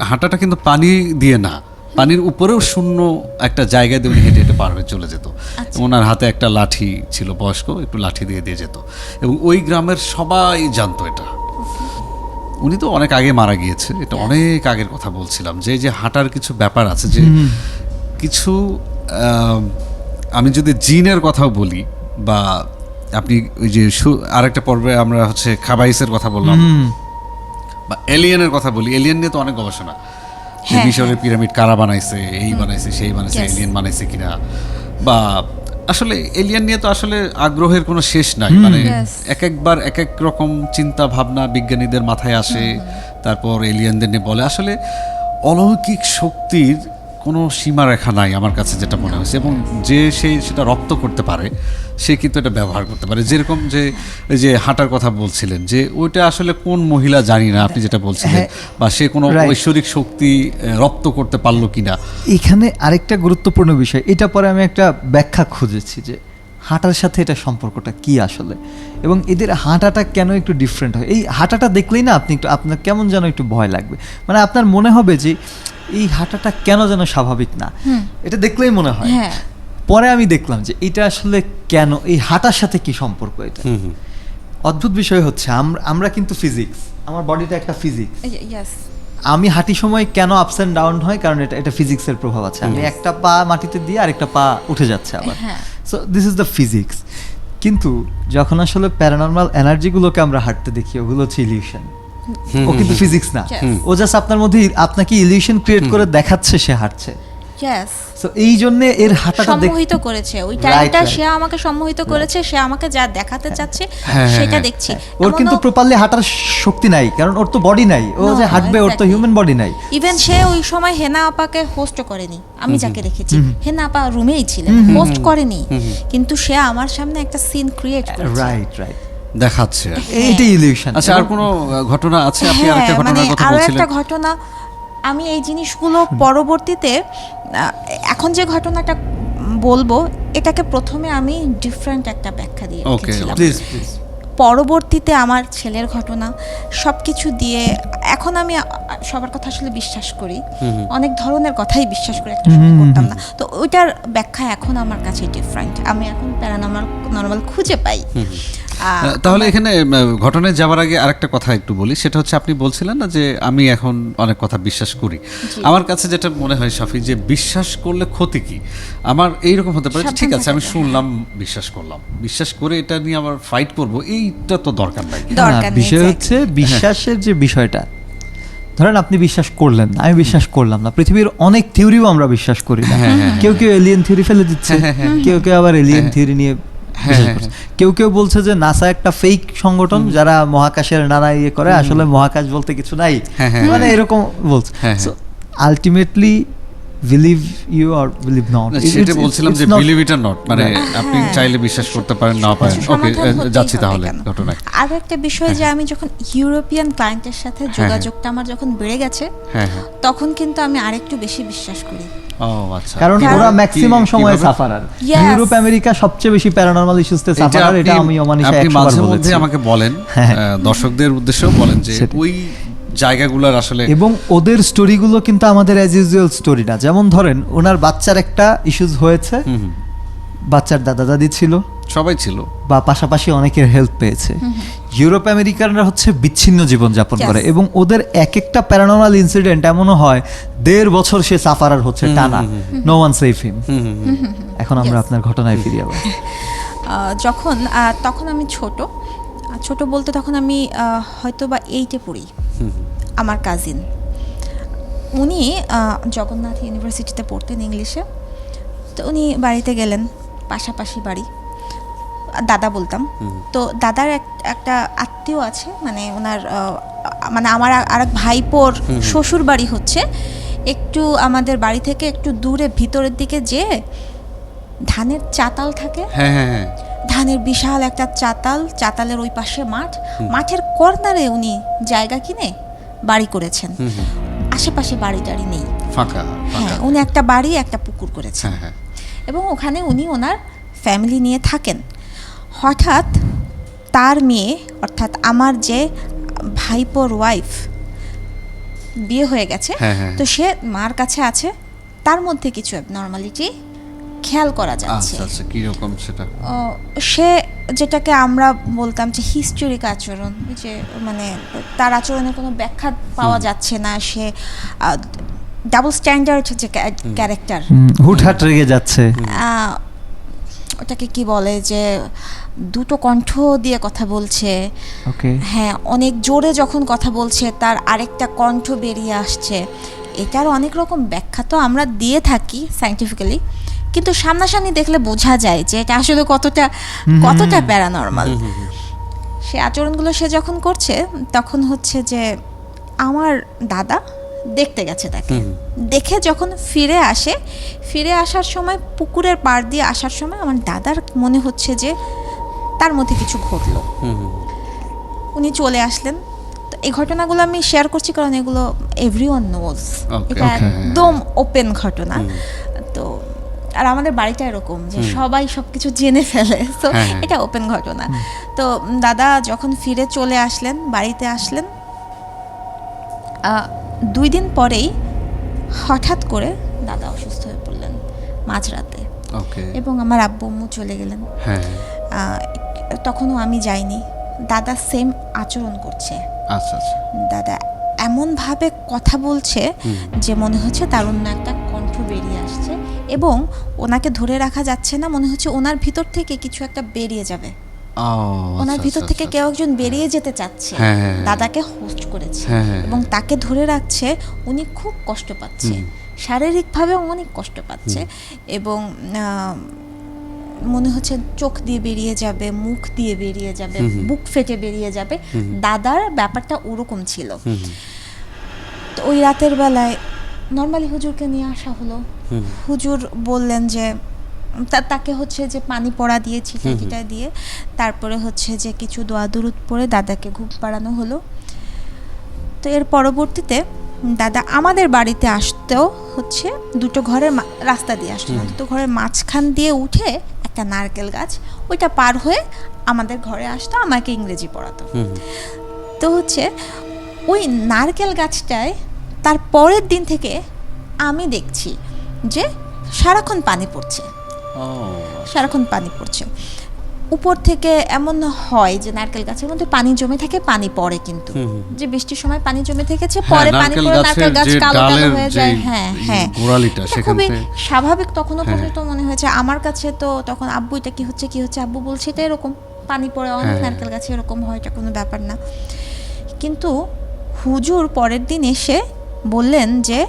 হাঁটাটা কিন্তু পানি দিয়ে না, পানির উপরেও শূন্য একটা জায়গায় দিয়ে উনি হেঁটে হেঁটে পার হয়ে চলে যেত। ওনার হাতে একটা লাঠি ছিল, বয়স্ক, একটু লাঠি দিয়ে যেত, এবং ওই গ্রামের সবাই জানতো এটা। উনি তো অনেক আগে মারা গিয়েছে, এটা অনেক আগের কথা বলছিলাম। যে হাঁটার কিছু ব্যাপার আছে, যে কিছু, আমি যদি জিনের কথাও বলি, বা আপনি ওই যে আরেকটা পর্বে আমরা হচ্ছে খাবাইসের কথা বললাম, বা এলিয়েনের কথা বলি। এলিয়েন নিয়ে তো অনেক গবেষণা, মিশরের পিরামিড কারা বানাইছে, এই বানাইছে, সেই বানাইছে, এলিয়েন বানাইছে কিনা, বা আসলে এলিয়েন নিয়ে তো আসলে আগ্রহের কোনো শেষ নাই। মানে একবার এক এক রকম চিন্তা ভাবনা বিজ্ঞানীদের মাথায় আসে, তারপর এলিয়েনদের নিয়ে বলে। আসলে অলৌকিক শক্তির কোনো সীমারেখা নাই আমার কাছে যেটা মনে হয়েছে, এবং যে সে সেটা রপ্ত করতে পারে সে কিন্তু এটা ব্যবহার করতে পারে। যেরকম যে এই যে হাঁটার কথা বলছিলেন, যে ওইটা আসলে কোন মহিলা জানি না আপনি যেটা বলছিলেন, বা সে কোনো Right. ঐশ্বরিক শক্তি রপ্ত করতে পারলো কিনা। এখানে আরেকটা গুরুত্বপূর্ণ বিষয়, এটা পরে আমি একটা ব্যাখ্যা খুঁজেছি যে হাঁটার সাথে এটা সম্পর্কটা কি আসলে, এবং এদের হাঁটাটা কেন একটু ডিফারেন্ট হয়। এই হাঁটাটা দেখলেই না আপনি একটু, আপনার কেমন যেন একটু ভয় লাগবে, মানে আপনার মনে হবে যে এই হাঁটাটা কেন যেন স্বাভাবিক না, এটা দেখলেই মনে হয়। হ্যাঁ। পরে আমি দেখলাম যে এটা আসলে কেন, এই হাঁটার সাথে কি সম্পর্ক এটা। অদ্ভুত বিষয় হচ্ছে আমরা কিন্তু ফিজিক্স, আমার বডিটা একটা ফিজিক্স। ইয়েস, আমি হাঁটি সময় কেন আপস অ্যান্ড ডাউন হয়, কারণ এটা ফিজিক্সের প্রভাব আছে। আমি একটা পা মাটিতে দিয়ে আরেকটা পা উঠে যাচ্ছে আবার, হ্যাঁ। So this is the physics. কিন্তু যখন আসলে প্যারানর্মাল এনার্জিগুলোকে আমরা হাঁটতে দেখি, ওগুলো হচ্ছে ইলিউশন, ও কিন্তু ফিজিক্স না। ও জাস্ট আপনার মধ্যে আপনাকে ইলিউশন ক্রিয়েট করে দেখাচ্ছে সে হাঁটছে। ইয়েস, সো এই জন্য এর হাঁটাটা সম্মোহিত করেছে ওই টাইমটা, সে আমাকে সম্মোহিত করেছে, সে আমাকে যা দেখাতে চাচ্ছে সেটা দেখছি। ওর কিন্তু প্রপারলি হাঁটার শক্তি নাই, কারণ ওর তো বডি নাই, ও যে হাঁটবে ওর তো হিউম্যান বডি নাই। ইভেন সে ওই সময় হেনা আপাকে হোস্ট করেনি, আমি যাকে রেখেছি হেনা আপা রুমেই ছিলেন, হোস্ট করেনি, কিন্তু সে আমার সামনে একটা সিন ক্রিয়েট করেছে। রাইট রাইট, দেখাচ্ছে। এইটা ইলিউশন। আচ্ছা, আর কোনো ঘটনা আছে? আপনি হ্যাঁ, আরেকটা ঘটনার কথা আরো বলছিলেন। একটা ঘটনা, আমি এই জিনিসগুলো পরবর্তীতে এখন যে ঘটনাটা বলবো এটাকে প্রথমে আমি ডিফারেন্ট একটা ব্যাখ্যা দিয়ে Okay, রেখেছিলাম। Please please. পরবর্তীতে আমার ছেলের ঘটনা সব কিছু দিয়ে এখন আমি সবার কথা আসলে বিশ্বাস করি, অনেক ধরনের কথাই বিশ্বাস করি, একটা সময় করতাম না। তো ওইটার ব্যাখ্যা এখন আমার কাছে ডিফারেন্ট, আমি এখন প্যারানর্মাল খুঁজে পাই। তাহলে এখানে ঘটনায় যাওয়ার আগে আরেকটা কথা একটু বলি, সেটা হচ্ছে আপনি বলছিলেন না যে আমি এখন অনেক কথা বিশ্বাস করি। আমার কাছে যেটা মনে হয় শাফি, যে বিশ্বাস করলে ক্ষতি কি? আমার এইরকম হতে পারে যে ঠিক আছে আমি শুনলাম, বিশ্বাস করলাম, বিশ্বাস করে এটা নিয়ে আবার ফাইট করব, এইটা তো দরকার নাই। দরকার নেই, বিষয় হচ্ছে বিশ্বাসের যে বিষয়টা, ধরেন আপনি বিশ্বাস করলেন না, আমি বিশ্বাস করলাম না, পৃথিবীর অনেক থিওরিও আমরা বিশ্বাস করি না। কেউ কেউ এলিয়েন থিওরি ফেলে দিচ্ছে, কেউ কেউ আবার এলিয়েন থিওরি নিয়ে বিশ্বাস করছে। কেউ কেউ বলছে যে নাসা একটা ফেক সংগঠন যারা মহাকাশের নানা ইয়ে করে, আসলে মহাকাশ বলতে কিছু নাই, মানে এরকম বলছে। So ultimately believe you or believe not, সেটা বলছিলাম যে বিলিভ ইট অর নট, মানে আপনি চাইলে বিশ্বাস করতে পারেন, না পারেন। ওকে, যাচ্ছি তাহলে ঘটনায়। আরো একটা বিষয় যে আমি যখন ইউরোপিয়ান ক্লায়েন্টের সাথে যোগাযোগটা আমার যখন বেড়ে গেছে, তখন কিন্তু আমি আরেকটু বেশি বিশ্বাস করি। ও আচ্ছা, কারণ ওরা ম্যাক্সিমাম সময় সাফারার। Yes. ইউরোপ আমেরিকা সবচেয়ে বেশি প্যারানরমাল ইস্যুসতে সাফারার, এটা আমি অমানিশা আপনি 100 বার মাঝে বলেছি। মধ্যে আমাকে বলেন, দর্শকদের উদ্দেশ্যেও বলেন যে ওই জায়গাগুলোর আসলে, এবং ওদের স্টোরিগুলো কিন্তু আমাদের অ্যাজ ইউজুয়াল স্টোরি না। যেমন ধরেন ওনার বাচ্চার একটা ইস্যুস হয়েছে, বাচ্চার দাদা দাদি ছিল, সবাই ছিল, বা পাশাপাশি অনেকের হেল্প পেয়েছে। ইউরোপ আমেরিকানরা হচ্ছে বিচ্ছিন্ন জীবন যাপন করে, এবং ওদের এক একটা প্যারানর্মাল ইনসিডেন্ট এমনও হয় 1.5 বছর সে সাফারার হচ্ছে টানা, নো ওয়ান সেভ হিম। এখন আমরা আপনার ঘটনায় ফিরি আবার। তখন আমি ছোট বলতে তখন আমি হয়তো বা 8-এ পড়ি। আমার কাজিন, উনি জগন্নাথ ইউনিভার্সিটিতে পড়তেন ইংলিশে, তো উনি বাড়িতে গেলেন, পাশাপাশি বাড়ি, দাদা বলতাম। তো দাদার একটা আত্মীয় আছে, মানে ওনার মানে আমার আরেক ভাইপোর শ্বশুর বাড়ি হচ্ছে একটু আমাদের বাড়ি থেকে একটু দূরে ভিতরের দিকে, যে ধানের চাতাল থাকে, ধানের বিশাল একটা চাতালের ওই পাশে মাঠের কর্নারে উনি জায়গা কিনে বাড়ি করেছেন। আশেপাশে বাড়ি টাড়ি নেই, ফাঁকা। হ্যাঁ, উনি একটা বাড়ি একটা পুকুর করেছেন, এবং ওখানে উনি ওনার ফ্যামিলি নিয়ে থাকেন। হঠাৎ তার মেয়ে, অর্থাৎ আমার যে ভাইপোর ওয়াইফ, বিয়ে হয়ে গেছে, তো সে মার কাছে আছে, তার মধ্যে কিছু অ্যাবনর্মালিটি খেয়াল করা যাচ্ছে। আচ্ছা, কি রকম সেটা? সে যেটাকে আমরা বলতাম যে হিস্টোরিক আচরণ, যে মানে তার আচরণের কোনো ব্যাখ্যা পাওয়া যাচ্ছে না, সে ডাবল স্ট্যান্ডার্ড যে ক্যারেক্টার, হুটহাট রেগে যাচ্ছে, ওটাকে কি বলে, যে দুটো কণ্ঠ দিয়ে কথা বলছে, হ্যাঁ, অনেক জোরে যখন কথা বলছে তার আরেকটা কণ্ঠ বেরিয়ে আসছে। এটার অনেক রকম ব্যাখ্যা তো আমরা দিয়ে থাকি সায়েন্টিফিক্যালি, কিন্তু সামনাসামনি দেখলে বোঝা যায় যে এটা আসলে কতটা প্যারানর্মাল। সে আচরণগুলো সে যখন করছে, তখন হচ্ছে যে আমার দাদা দেখতে গেছে তাকে। দেখে যখন ফিরে আসার সময় পুকুরের পাড় দিয়ে আসার সময় আমার দাদার মনে হচ্ছে যে তার মধ্যে কিছু ঘটলো। উনি চলে আসলেন। তো এই ঘটনাগুলো আমি শেয়ার করছি কারণ এগুলো এভরিওয়ান নোজ, এটা একদম ওপেন ঘটনা। তো আর আমাদের বাড়িটা এরকম যে সবাই সবকিছু জেনে ফেলে, তো এটা ওপেন ঘটনা। তো দাদা যখন ফিরে চলে আসলেন, বাড়িতে আসলেন, 2 দিন পরেই হঠাৎ করে দাদা অসুস্থ হয়ে পড়লেন মাঝরাতে, এবং আমার আব্বু আম্মু চলে গেলেন। তখনও আমি যাইনি। দাদা সেম আচরণ করছে। দাদা এমনভাবে কথা বলছে যে মনে হচ্ছে তার অন্য একটা কণ্ঠ বেরিয়ে আসছে, এবং ওনাকে ধরে রাখা যাচ্ছে না, মনে হচ্ছে ওনার ভিতর থেকে কিছু একটা বেরিয়ে যাবে। ওনার ভিতর থেকে কেউ একজন বেরিয়ে যেতে চাচ্ছে, দাদাকে হোস্ট করেছে এবং তাকে ধরে রাখছে। উনি খুব কষ্ট পাচ্ছে, শারীরিকভাবে অনেক কষ্ট পাচ্ছে, এবং মনে হচ্ছে চোখ দিয়ে বেরিয়ে যাবে, মুখ দিয়ে বেরিয়ে যাবে, বুক ফেটে বেরিয়ে যাবে। দাদার ব্যাপারটা ওরকম ছিল। তো ওই রাতের বেলায় নর্মালি হুজুরকে নিয়ে আসা হলো। হুজুর বললেন যে তাকে হচ্ছে যে পানি পড়া দিয়ে ছিটা দিয়ে, তারপরে হচ্ছে যে কিছু দোয়া দুরুদ পড়ে দাদাকে ঘুম পাড়ানো হলো। তো এর পরবর্তীতে দাদা আমাদের বাড়িতে আসতেও হচ্ছে 2টো ঘরের রাস্তা দিয়ে আসতো না, 2টো ঘরের মাঝখান দিয়ে উঠে একটা নারকেল গাছ, ওইটা পার হয়ে আমাদের ঘরে আসতো, আমাকে ইংরেজি পড়াতো। তো হচ্ছে ওই নারকেল গাছটায় তার পরের দিন থেকে আমি দেখছি যে সারাক্ষণ পানি পড়ছে, সারাক্ষণ পানি পড়ছে। উপর থেকে এমন হয় যে নারকেল গাছের মধ্যে পানি জমে থাকে, পানি পড়ে, কিন্তু যে বৃষ্টির সময় পানি জমে থেকেছে, পরে পানি পড়ে নারকেল গাছ কালো কালো হয়ে যায়। খুবই স্বাভাবিক। তখনও পর্যন্ত মনে হয়েছে আমার কাছে, তো তখন আব্বু এটা কি হচ্ছে আব্বু বলছে এটা এরকম পানি পড়ে অনেক নারকেল গাছে এরকম হয়, এটা কোনো ব্যাপার না। কিন্তু হুজুর পরের দিন এসে বললেন যে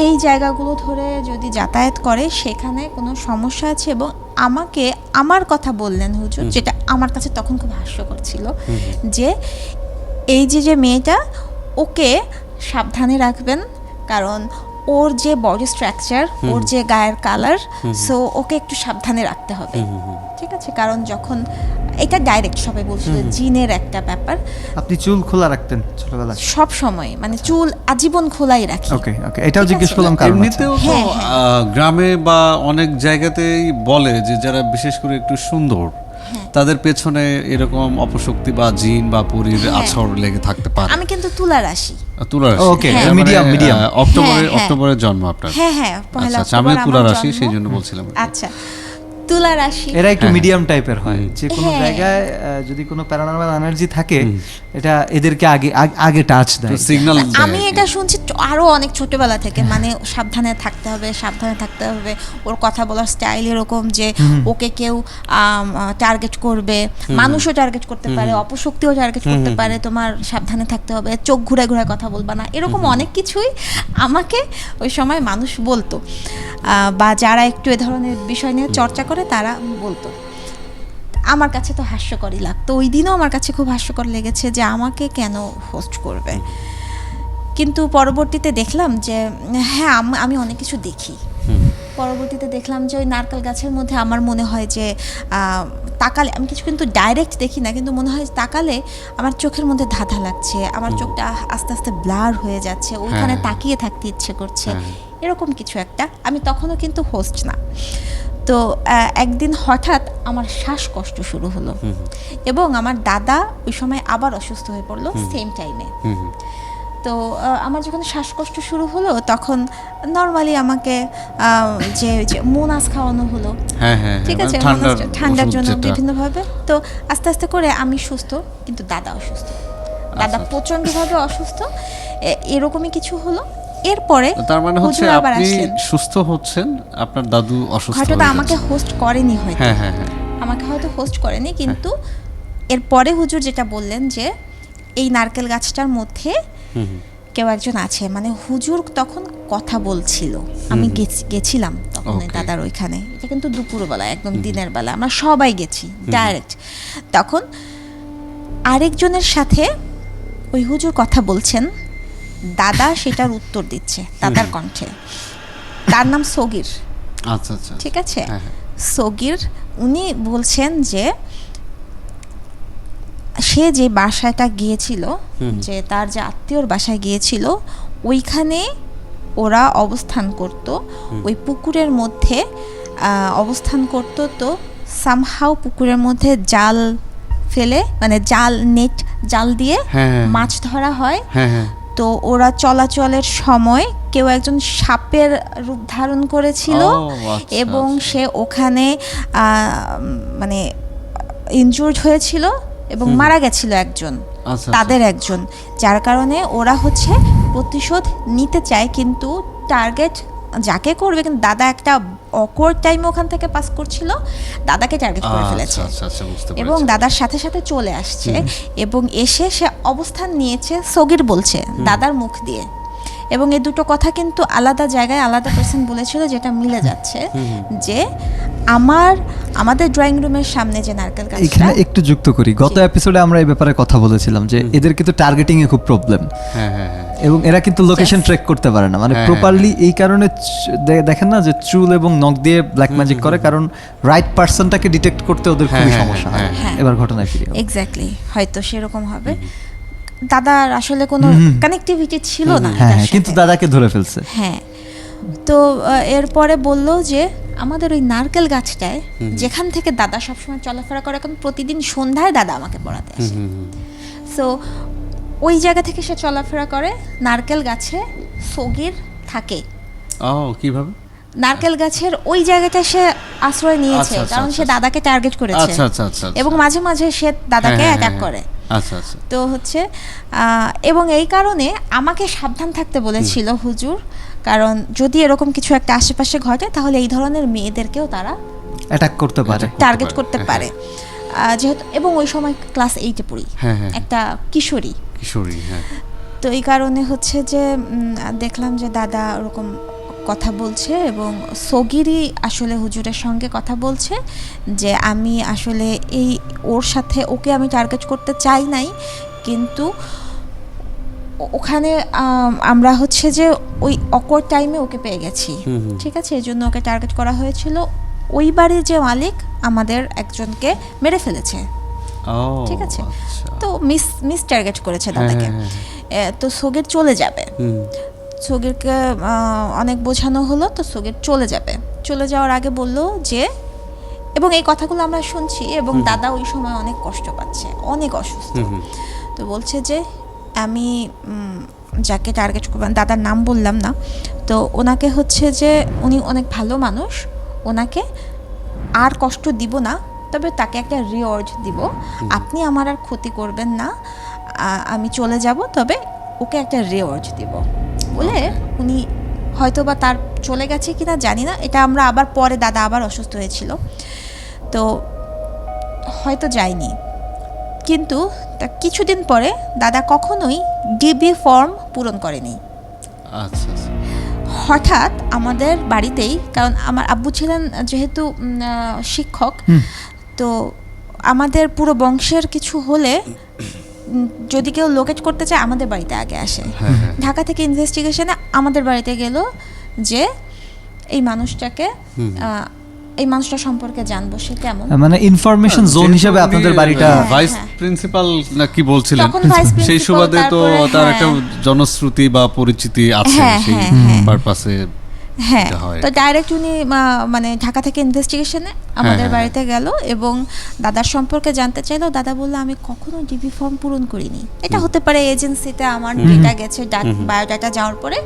এই জায়গাগুলো ধরে যদি যাতায়াত করে সেখানে কোনো সমস্যা আছে, এবং আমাকে আমার কথা বললেন হুজুর, যেটা আমার কাছে তখন খুব হাস্যকর ছিল, যে এই যে মেয়েটা, ওকে সাবধানে রাখবেন, কারণ ওর যে বডি স্ট্রাকচার, ওর যে গায়ের কালার, সো ওকে একটু সাবধানে রাখতে হবে, ঠিক আছে? কারণ যখন এটা ডাইরেক্ট সবাই বলছিল জিনের একটা ব্যাপার। আপনি চুল খোলা রাখতেন ছোটবেলায়? সব সময়, মানে চুল আজীবন খোলাই রাখি। ওকে, এটাও জিজ্ঞেস করলাম কারণ এমনিতেও তো গ্রামে বা অনেক জায়গাতেই বলে যে যারা বিশেষ করে একটু সুন্দর, তাদের পেছনে এরকম অপশক্তি বা জিন বা পরীর আছর লেগে থাকতে পারে। আমি কিন্তু তুলা রাশি। ওকে, মিডিয়াম অক্টোবরের জন্ম আপনার? হ্যাঁ, পহেলা অক্টোবর। আমি তুলা রাশি, সেই জন্য বলছিলাম। আচ্ছা, তুলা রাশি এরা একটু মিডিয়াম টাইপের হয়, যে কোনো জায়গায় যদি কোনো প্যারানর্মাল এনার্জি থাকে, এটা এদেরকে আগে টাচ দেয়, সিগন্যাল দেয়। আমি এটা শুনছি আরো অনেক ছোটবেলা থেকে, মানে সাবধানে থাকতে হবে, ওর কথা বলার স্টাইল এরকম যে ওকে কেউ টার্গেট করবে, মানুষও টার্গেট করতে পারে, অপশক্তিও টার্গেট করতে পারে, তোমার সাবধানে থাকতে হবে, চোখ ঘুরে ঘুরে কথা বলবা না, এরকম অনেক কিছুই আমাকে ওই সময় মানুষ বলতো, বা যারা একটু এ ধরনের বিষয় নিয়ে চর্চা করে তারা বলতো। আমার কাছে তো হাস্যকরই লাগতো, ওই দিনও আমার কাছে খুব হাস্যকর লেগেছে যে আমাকে কেন হোস্ট করবে। কিন্তু পরবর্তীতে দেখলাম যে হ্যাঁ, আমি অনেক কিছু দেখি। পরবর্তীতে দেখলাম যে ওই নারকেল গাছের মধ্যে আমার মনে হয় যে তাকালে, আমি কিছু কিন্তু ডাইরেক্ট দেখি না, কিন্তু মনে হয় তাকালে আমার চোখের মধ্যে ধাঁধা লাগছে, আমার চোখটা আস্তে আস্তে ব্লার হয়ে যাচ্ছে, ওইখানে তাকিয়ে থাকতে ইচ্ছে করছে, এরকম কিছু একটা। আমি তখনও কিন্তু হোস্ট না। তো একদিন হঠাৎ আমার শ্বাসকষ্ট শুরু হলো, এবং আমার দাদা ওই সময় আবার অসুস্থ হয়ে পড়লো সেম টাইমে। তো আমার যখন শ্বাসকষ্ট শুরু হলো, তখন নর্মালি আমাকে যে মোনাস খাওয়ানো হলো, ঠিক আছে, ঠান্ডার জন্য বিভিন্নভাবে। তো আস্তে আস্তে করে আমি সুস্থ, কিন্তু দাদা অসুস্থ, দাদা প্রচণ্ডভাবে অসুস্থ, এরকমই কিছু হলো। এরপরে তার মানে হচ্ছে আপনি সুস্থ হচ্ছেন, আপনার দাদু অসুস্থ হয়ে হয়তো আমাকে হোস্ট করেনি, হয়তো আমাকে হয়তো হোস্ট করেনি, কিন্তু এরপরে হুজুর যেটা বললেন যে এই নারকেল গাছটার মধ্যে কেউ একজন আছে, মানে হুজুর তখন কথা বলছিল, আমি গেছিলাম তখন দাদার ওইখানে, এটা কিন্তু দুপুরবেলা, একদম দিনের বেলা, আমরা সবাই গেছি ডাইরেক্ট। তখন আরেকজনের সাথে ওই হুজুর কথা বলছেন দাদা সেটার উত্তর দিচ্ছে দাদার কণ্ঠে। তার নাম সগির, আচ্ছা আচ্ছা, ঠিক আছে? হ্যাঁ, হ্যাঁ। সগির উনি বলছেন যে সে যে বাসাটা গিয়েছিল, যে তার যে আত্মীয়র বাসায় গিয়েছিল, ওইখানে ওরা অবস্থান করত, ওই পুকুরের মধ্যে অবস্থান করত। তো সামহাও পুকুরের মধ্যে জাল ফেলে, মানে নেট জাল দিয়ে হ্যাঁ। মাছ ধরা হয়। হ্যাঁ হ্যাঁ, তো ওরা চলাচলের সময় কেউ একজন সাপের রূপ ধারণ করেছিল, ও, আচ্ছা, এবং আচ্ছা। সে ওখানে মানে ইনজুর্ড হয়েছিল এবং মারা গেছিল একজন, আচ্ছা, তাদের একজন, যার কারণে ওরা হচ্ছে প্রতিশোধ নিতে চায়, কিন্তু টার্গেট যাকে করবে, কিন্তু দাদা একটা অকওয়ার্ড টাইম ওখান থেকে পাস করছিল, দাদাকে টার্গেট করে ফেলেছে আচ্ছা আচ্ছা, বুঝতে এবং পেরেছি। দাদার সাথে সাথে চলে আসছে এবং এসে সে অবস্থান নিয়েছে, সগির বলছে দাদার মুখ দিয়ে। এবং এই দুটো কথা কিন্তু আলাদা জায়গায় আলাদা পার্সন বলেছিল, যেটা মিলে যাচ্ছে যে আমাদের ড্রয়িং রুমের সামনে যে নারকেল গাছটা, এখানে একটু যুক্ত করি, গত এপিসোডে আমরা এই ব্যাপারে কথা বলেছিলাম যে এদের কিন্তু টার্গেটিং এ খুব প্রবলেম, হ্যাঁ হ্যাঁ হ্যাঁ, এবং এরা কিন্তু লোকেশন ট্র্যাক করতে পারে না, মানে হ্যাঁ, প্রপারলি। এই কারণে দেখেন না যে চুল এবং নখ দিয়ে ব্ল্যাক ম্যাজিক করে, কারণ রাইট পার্সনটাকে ডিটেক্ট করতে ওদের খুবই হ্যাঁ, সমস্যা হয়। হ্যাঁ। এবার ঘটনায় ফিরে যাবো। এক্স্যাক্টলি হয়তো সেরকম হবে। দাদার আসলে কোনো কানেক্টিভিটি ছিল না হ্যাঁ এটার হ্যাঁ, কিন্তু সাথে। দাদাকে ধরে ফেলছে। হ্যাঁ, তো এরপরে বলল যে আমাদের ওই নারকেল গাছটায় যেখান থেকে দাদা সবসময় চলাফেরা করে, এখন প্রতিদিন সন্ধ্যায় দাদা আমাকে পড়াতে আসে, সো ওই জায়গা থেকে সে চলাফেরা করে। নারকেল গাছে সগির থাকে, ও, কিভাবে? নারকেল গাছের ওই জায়গাটা সে আশ্রয় নিয়েছে, আচ্ছা, আচ্ছা, কারণ সে আচ্ছা। দাদাকে টার্গেট করেছে, আচ্ছা আচ্ছা আচ্ছা, এবং মাঝে মাঝে সে দাদাকে হ্যাঁ, অ্যাটাক হ্যাঁ, করে। আচ্ছা আচ্ছা, তো হচ্ছে এবং এই কারণে আমাকে সাবধান থাকতে বলেছিল হুজুর, কারণ যদি এরকম কিছু একটা আশেপাশে ঘটে, তাহলে এই ধরনের মেয়েদেরকেও তারা অ্যাটাক করতে পারে। টার্গেট করতে হ্যাঁ, পারে। যেহেতু এবং ওই সময় ক্লাস 8-এ পড়ি, হ্যাঁ, হ্যাঁ। একটা কিশোরী, হ্যাঁ, তো এই কারণে হচ্ছে যে দেখলাম যে দাদা ওরকম কথা বলছে, এবং সগিরই আসলে হুজুরের সঙ্গে কথা বলছে যে আমি আসলে ওর সাথে ওকে আমি টার্গেট করতে চাই নাই, কিন্তু ওখানে আমরা হচ্ছে যে ওই অকওয়ার্ড টাইমে ওকে পেয়ে গেছি, ঠিক আছে, এই জন্য ওকে টার্গেট করা হয়েছিল। ওই বাড়ির যে মালিক আমাদের একজনকে মেরে ফেলেছে, ও, ঠিক আছে, আচ্ছা। তো মিস টার্গেট করেছে হ্যাঁ, দাদাকে। হ্যাঁ, তো সগির চলে যাবে, সগিরকে অনেক বোঝানো হলো, তো সগির চলে যাবে। চলে যাওয়ার আগে বললো যে, এবং এই কথাগুলো আমরা শুনছি, এবং দাদা ওই সময় অনেক কষ্ট পাচ্ছে, অনেক অসুস্থ, তো বলছে যে আমি যাকে টার্গেট করবেন, দাদার নাম বললাম না, তো ওনাকে হচ্ছে যে উনি অনেক ভালো মানুষ, ওনাকে আর কষ্ট দিব না, তবে তাকে একটা রিওয়ার্ড দিব, আপনি আমার আর ক্ষতি করবেন না, আমি চলে যাব, তবে ওকে একটা রিওয়ার্ড দিব বলে উনি হয়তো বা তার চলে গেছে কিনা জানি না, এটা আমরা আবার পরে, দাদা আবার অসুস্থ হয়েছিল, তো হয়তো যায়নি। কিন্তু তার কিছুদিন পরে দাদা কখনোই ডিবি ফর্ম পূরণ করেনি। আচ্ছা আচ্ছা, হঠাৎ আমাদের বাড়িতেই, কারণ আমার আব্বু ছিলেন যেহেতু শিক্ষক, তো আমাদের পুরো বংশের কিছু হলে যদি কেউ লোকেট করতে চায় আমাদের বাড়িতে আগে আসে। ঢাকা থেকে ইনভেস্টিগেশনে আমাদের বাড়িতে গেল যে এই মানুষটা সম্পর্কে জানবো, সে কেমন, মানে ইনফরমেশন জোন হিসেবে আপনাদের বাড়িটা। ভাইস প্রিন্সিপাল না কি বলছিলেন, তখন vice সেই principal, সুবাদে তো তারপরে, তার হ্যাঁ। একটা জনশ্রুতি বা পরিচিতি আছে, হ্যাঁ, সেই হ্যাঁ, হ্যাঁ। পারপাসে হ্যাঁ, এটা হয়। তো ডাইরেক্ট উনি মানে ঢাকা থেকে ইনভেস্টিগেশনে আমাদের হ্যাঁ। বাড়িতে গেল এবং দাদার সম্পর্কে জানতে চাইলো। দাদা বললো আমি কখনো ডিবি ফর্ম পূরণ করিনি, এটা হতে পারে এজেন্সিতে আমার ডেটা গেছে, বায়োডাটা যাওয়ার পরে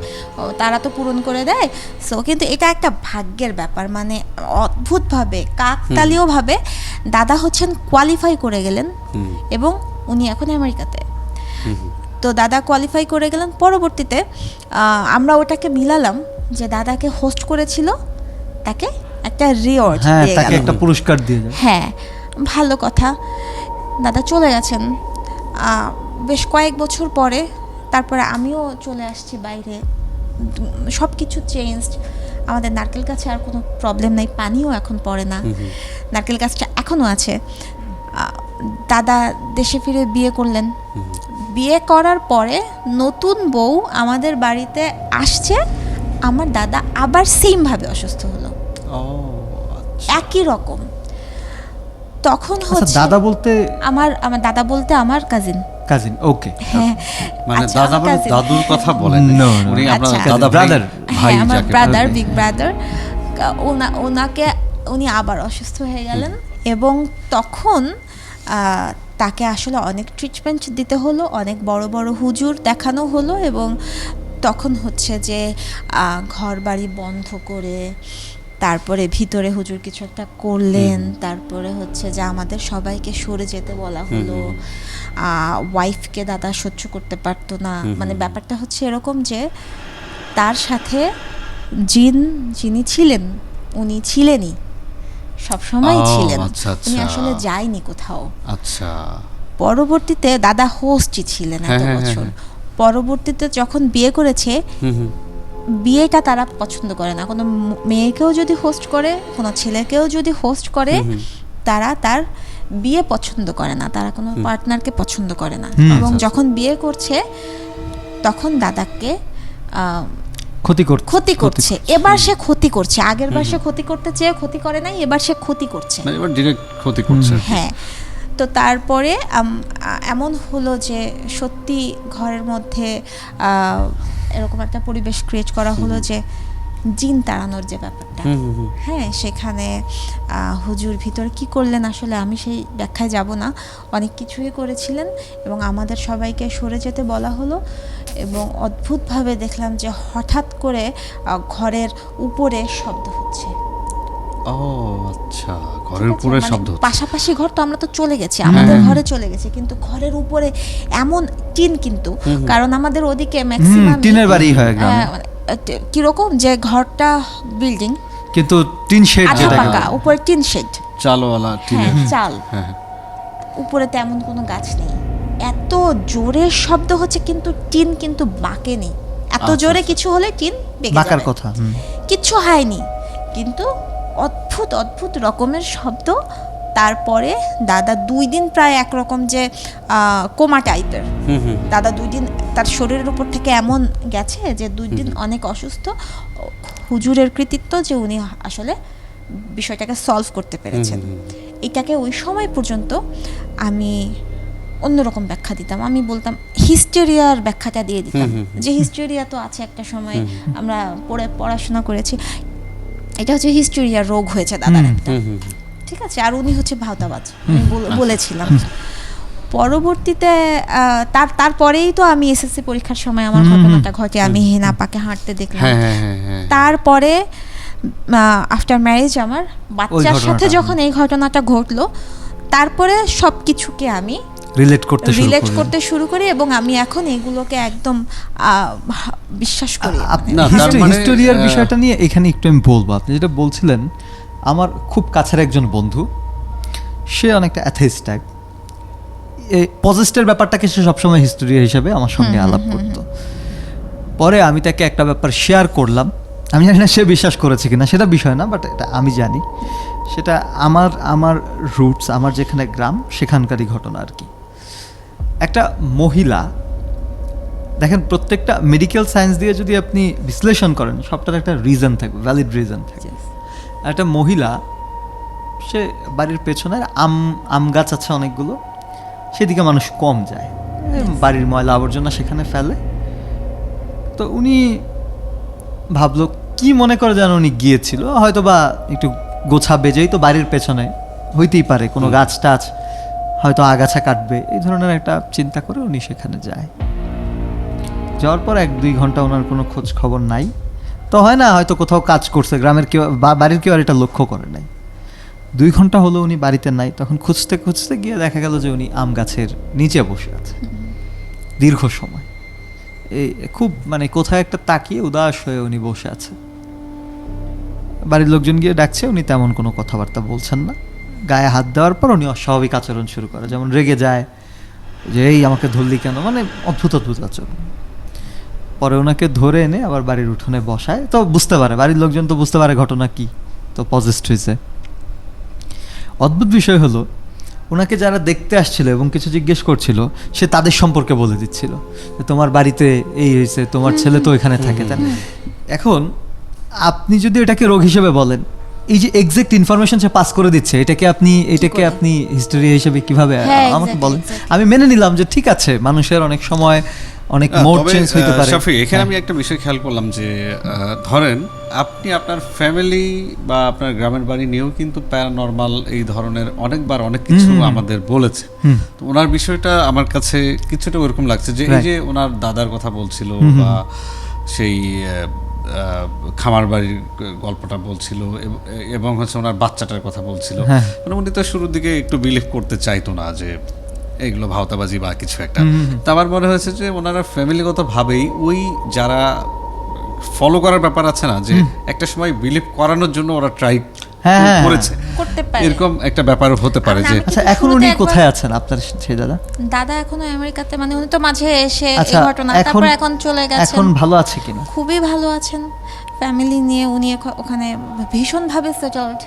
তারা তো পূরণ করে দেয়, সো কিন্তু এটা একটা ভাগ্যের ব্যাপার, মানে অদ্ভুতভাবে কাকতালীয়ভাবে দাদা হচ্ছেন কোয়ালিফাই করে গেলেন, এবং উনি এখন আমেরিকাতে। তো দাদা কোয়ালিফাই করে গেলেন, পরবর্তীতে আমরা ওটাকে মিলালাম যে দাদাকে হোস্ট করেছিল, তাকে একটা রিওয়ার্ড হ্যাঁ, দিয়ে তাকে গেল। একটা পুরস্কার দিয়ে যায়। হ্যাঁ, ভালো কথা। দাদা চলে গেছেন বেশ কয়েক বছর পরে, তারপরে আমিও চলে আসছি বাইরে, সব কিছু চেঞ্জড। আমাদের নারকেল গাছে আর কোনো প্রবলেম নাই, পানিও এখন পড়ে না, নারকেল গাছটা এখনও আছে। দাদা দেশে ফিরে বিয়ে করলেন, বিয়ে করার পরে নতুন বউ আমাদের বাড়িতে আসছে, আমার দাদা আবার সেমভাবে অসুস্থ হলো, ও একই রকম। তখন আচ্ছা, হচ্ছে দাদা বলতে আমার দাদা বলতে আমার কাজিন। কাজিন, ওকে। হ্যাঁ, মানে আচ্ছা, দাদা আমার মানে cousin। দাদুর কথা বলেন No, no, উনি আপনার আচ্ছা। দাদা Brother। ভাই হ্যাঁ, আমার যাকে ব্রাদার, বলে। বিগ ব্রাদার, ওনাকে উনি আবার অসুস্থ হয়ে গেলেন এবং তখন তাকে আসলে অনেক ট্রিটমেন্ট দিতে হলো, অনেক বড় বড় হুজুর দেখানো হলো এবং তখন হচ্ছে যে ঘর বাড়ি বন্ধ করে তারপরে ভিতরে হুজুর কিছু একটা করলেন, তারপরে হচ্ছে যে আমাদের সবাইকে সরে যেতে বলা হলো। ওয়াইফকে দাদা সহ্য করতে পারতো না, মানে ব্যাপারটা হচ্ছে এরকম যে তার সাথে যিনি ছিলেন উনি ছিলেনই, সবসময় ও, ছিলেন, আচ্ছা, উনি আচ্ছা। আসলে যায়নি কোথাও। আচ্ছা, পরবর্তীতে দাদা হোস্টই ছিলেন হ্যাঁ, এত হ্যাঁ, বছর। হ্যাঁ। পরবর্তীতে যখন বিয়ে করেছে, বিয়েটা তারা পছন্দ করে না। কোনো মেয়েকেও যদি হোস্ট করে, কোনো ছেলেকেও যদি হোস্ট করে, তারা তার বিয়ে পছন্দ করে না, তারা কোনো পার্টনারকে পছন্দ করে না। এবং আচ্ছা, যখন বিয়ে করছে তখন দাদাকে ক্ষতি করছে। এবার সে ক্ষতি করছে, আগের বার সে ক্ষতি করতে চেয়ে ক্ষতি করে নাই, এবার সে ক্ষতি করছে। মানে এবার ডিরেক্ট ক্ষতি করছে আর কি। হ্যাঁ, তো তারপরে এমন হলো যে সত্যি ঘরের মধ্যে এরকম একটা পরিবেশ ক্রিয়েট করা হলো যে জিন তাড়ানোর যে ব্যাপারটা, হ্যাঁ, সেখানে হুজুর ভিতরে কি করলেন আসলে আমি সেই ব্যাখ্যায় যাব না, অনেক কিছুই করেছিলেন এবং আমাদের সবাইকে সরে যেতে বলা হলো। এবং অদ্ভুতভাবে দেখলাম যে হঠাৎ করে ঘরের উপরে শব্দ হচ্ছে। ও আচ্ছা, ঘরের ঠিক আছে, উপরে মানে শব্দ হচ্ছে। পাশাপাশি ঘর তো আমরা তো চলে গেছি, আমাদের ঘরে চলে গেছি, কিন্তু ঘরের উপরে এমন টিন, কিন্তু কারণ আমাদের ওদিকে ম্যাক্সিমাম টিনের বাড়ি হয় গ্রামে, কিরকম যে ঘরটা বিল্ডিং কিন্তু টিন শেড আধা যেটা পাকা, উপরে টিন শেড, চালওয়ালা টিনের। চাল, হ্যাঁ, উপরে তেমন কোনো গাছ নেই, এত জোরে শব্দ হচ্ছে কিন্তু টিন কিন্তু বাঁকেনি, এত আচ্ছা, জোরে আচ্ছা। কিছু হলে টিন বেঁকে বাঁকার যাবে। কথা। কিচ্ছু হয়নি, কিন্তু অদ্ভুত অদ্ভুত রকমের শব্দ। তারপরে দাদা 2 দিন প্রায় একরকম যে কোমা টাইপের, দাদা 2 দিন তার শরীরের উপর থেকে এমন গেছে যে 2 দিন অনেক অসুস্থ। হুজুরের কৃতিত্ব যে উনি আসলে বিষয়টাকে সলভ করতে পেরেছেন। এটাকে ওই সময় পর্যন্ত আমি অন্যরকম ব্যাখ্যা দিতাম, আমি বলতাম হিস্টেরিয়ার ব্যাখ্যাটা দিয়ে দিতাম, যে হিস্টেরিয়া তো আছে একটা সময়, আমরা পড়াশোনা করেছি, এটা হচ্ছে হিস্টেরিয়ার রোগ হয়েছে দাদার একটা, ঠিক আছে, আর উনি হচ্ছে ভাওতাবাজ, আমি বলেছিলাম। পরবর্তীতে তারপরেই তো আমি এসএসসি পরীক্ষার সময় আমার ঘটনাটা ঘটে, আমি হেনাপাকে হাঁটতে দেখলাম। তারপরে আফটার ম্যারেজ আমার বাচ্চার সাথে যখন এই ঘটনাটা ঘটলো, তারপরে সব কিছুকে আমি রিলেট করতে শুরু করি এবং আমি এখন এগুলোকে একদম বিশ্বাস করি। হিস্টোরিয়ার বিষয়টা নিয়ে এখানে একটু আমি বলবো, আপনি যেটা বলছিলেন, আমার খুব কাছের একজন বন্ধু, সে অনেকটা অ্যাথেইস্ট টাইপ, এই পজেস্টের ব্যাপারটাকে সে সবসময় হিস্টোরিয়া হিসাবে আমার সঙ্গে আলাপ করতো। পরে আমি তাকে একটা ব্যাপার শেয়ার করলাম, আমি জানি না সে বিশ্বাস করেছে কিনা, সেটা বিষয় না, বাট এটা আমি জানি, সেটা আমার রুটস, আমার যেখানে গ্রাম সেখানকারই ঘটনা আর কি। একটা মহিলা, দেখেন প্রত্যেকটা মেডিকেল সায়েন্স দিয়ে যদি আপনি বিশ্লেষণ করেন, সবটার একটা রিজন থাকবে, ভ্যালিড রিজন থাকবে। একটা মহিলা, সে বাড়ির পেছনে আম গাছ আছে অনেকগুলো, সেদিকে মানুষ কম যায়, বাড়ির ময়লা আবর্জনা সেখানে ফেলে। তো উনি ভাবলো, কি মনে করে যেন উনি গিয়েছিল, হয়তো বা একটু গোছা বেজেই তো বাড়ির পেছনে হইতেই পারে, কোনো গাছ টাছ হয়তো আগাছা কাটবে, এই ধরনের একটা চিন্তা করে উনি সেখানে যায়। যাওয়ার পর 1-2 ঘন্টা ওনার কোনো খোঁজ খবর নাই, তো হয় না হয়তো কোথাও কাজ করছে, গ্রামের কেউ বা বাড়ির কেউ আর এটা লক্ষ্য করে নাই। 2 ঘন্টা হলো উনি বাড়িতে নাই, তখন খুঁজতে খুঁজতে গিয়ে দেখা গেল যে উনি আম গাছের নিচে বসে আছে দীর্ঘ সময়, এই খুব মানে কোথায় একটা তাকিয়ে উদাস হয়ে উনি বসে আছে। বাড়ির লোকজন গিয়ে ডাকছে, উনি তেমন কোনো কথাবার্তা বলছেন না। গায়ে হাত দেওয়ার পর উনি অস্বাভাবিক আচরণ শুরু করে, যেমন রেগে যায় যে এই আমাকে ধরলি কেন, মানে অদ্ভুত অদ্ভুত আচরণ। পরে ওনাকে ধরে এনে আবার বাড়ির উঠোনে বসায়, তো বুঝতে পারে, বাড়ির লোকজন তো বুঝতে পারে ঘটনা কি, তো পজেস্ট হয়েছে। অদ্ভুত বিষয় হলো ওনাকে যারা দেখতে আসছিল এবং কিছু জিজ্ঞেস করছিল সে তাদের সম্পর্কে বলে দিচ্ছিল যে তোমার বাড়িতে এই হয়েছে, তোমার ছেলে তো এখানে থাকে। তাই না? এখন আপনি যদি এটাকে রোগ হিসেবে বলেন, এই যে এক্সাক্ট ইনফরমেশন সে পাস করে দিচ্ছে, এটাকে আপনি হিস্টোরি হিসেবে কিভাবে হ্যাঁ, আমাকে exactly, বলেন। exactly. আমি মেনে নিলাম যে ঠিক আছে, মানুষের অনেক সময় অনেক মোড তবে, চেঞ্জ হতে পারে। শাফি, এখানে আমি একটা বিষয় খেয়াল করলাম যে ধরেন আপনি আপনার ফ্যামিলি বা আপনার গ্রামের বাড়ি নিয়েও কিন্তু প্যারানরমাল এই ধরনের অনেকবার অনেক কিছু আমাদের বলেছে। তো ওনার বিষয়টা আমার কাছে কিছুটা ওরকম লাগছে যে এই যে ওনার দাদার কথা বলছিল বা সেই খামার বাড়ির গল্পটা বলছিল এবং হচ্ছে ওনার বাচ্চাটার কথা বলছিল, মানে উনি তো শুরুর দিকে একটু বিলিভ করতে চাইতো না যে এগুলো ভাওতাবাজি বা কিছু একটা। তা আমার মনে হয়েছে যে ওনারা ফ্যামিলিগত ভাবেই ওই যারা ফলো করার ব্যাপার আছে না, যে একটা সময় বিলিভ করানোর জন্য ওরা ট্রাই করেছে, করতে পারে। এরকম একটা ব্যাপার হতে পারে যে আচ্ছা, এখন উনি কোথায় আছেন আপনার সেই দাদা? দাদা এখনো আমেরিকাতে, মানে উনি তো মাঝে এসে এই আচ্ছা, ঘটনা, তারপর এখন চলে গেছেন। এখন ভালো আছে কিনা? খুবই ভালো আছেন, ফ্যামিলি নিয়ে উনি ওখানে ভীষণভাবে সেটেলড।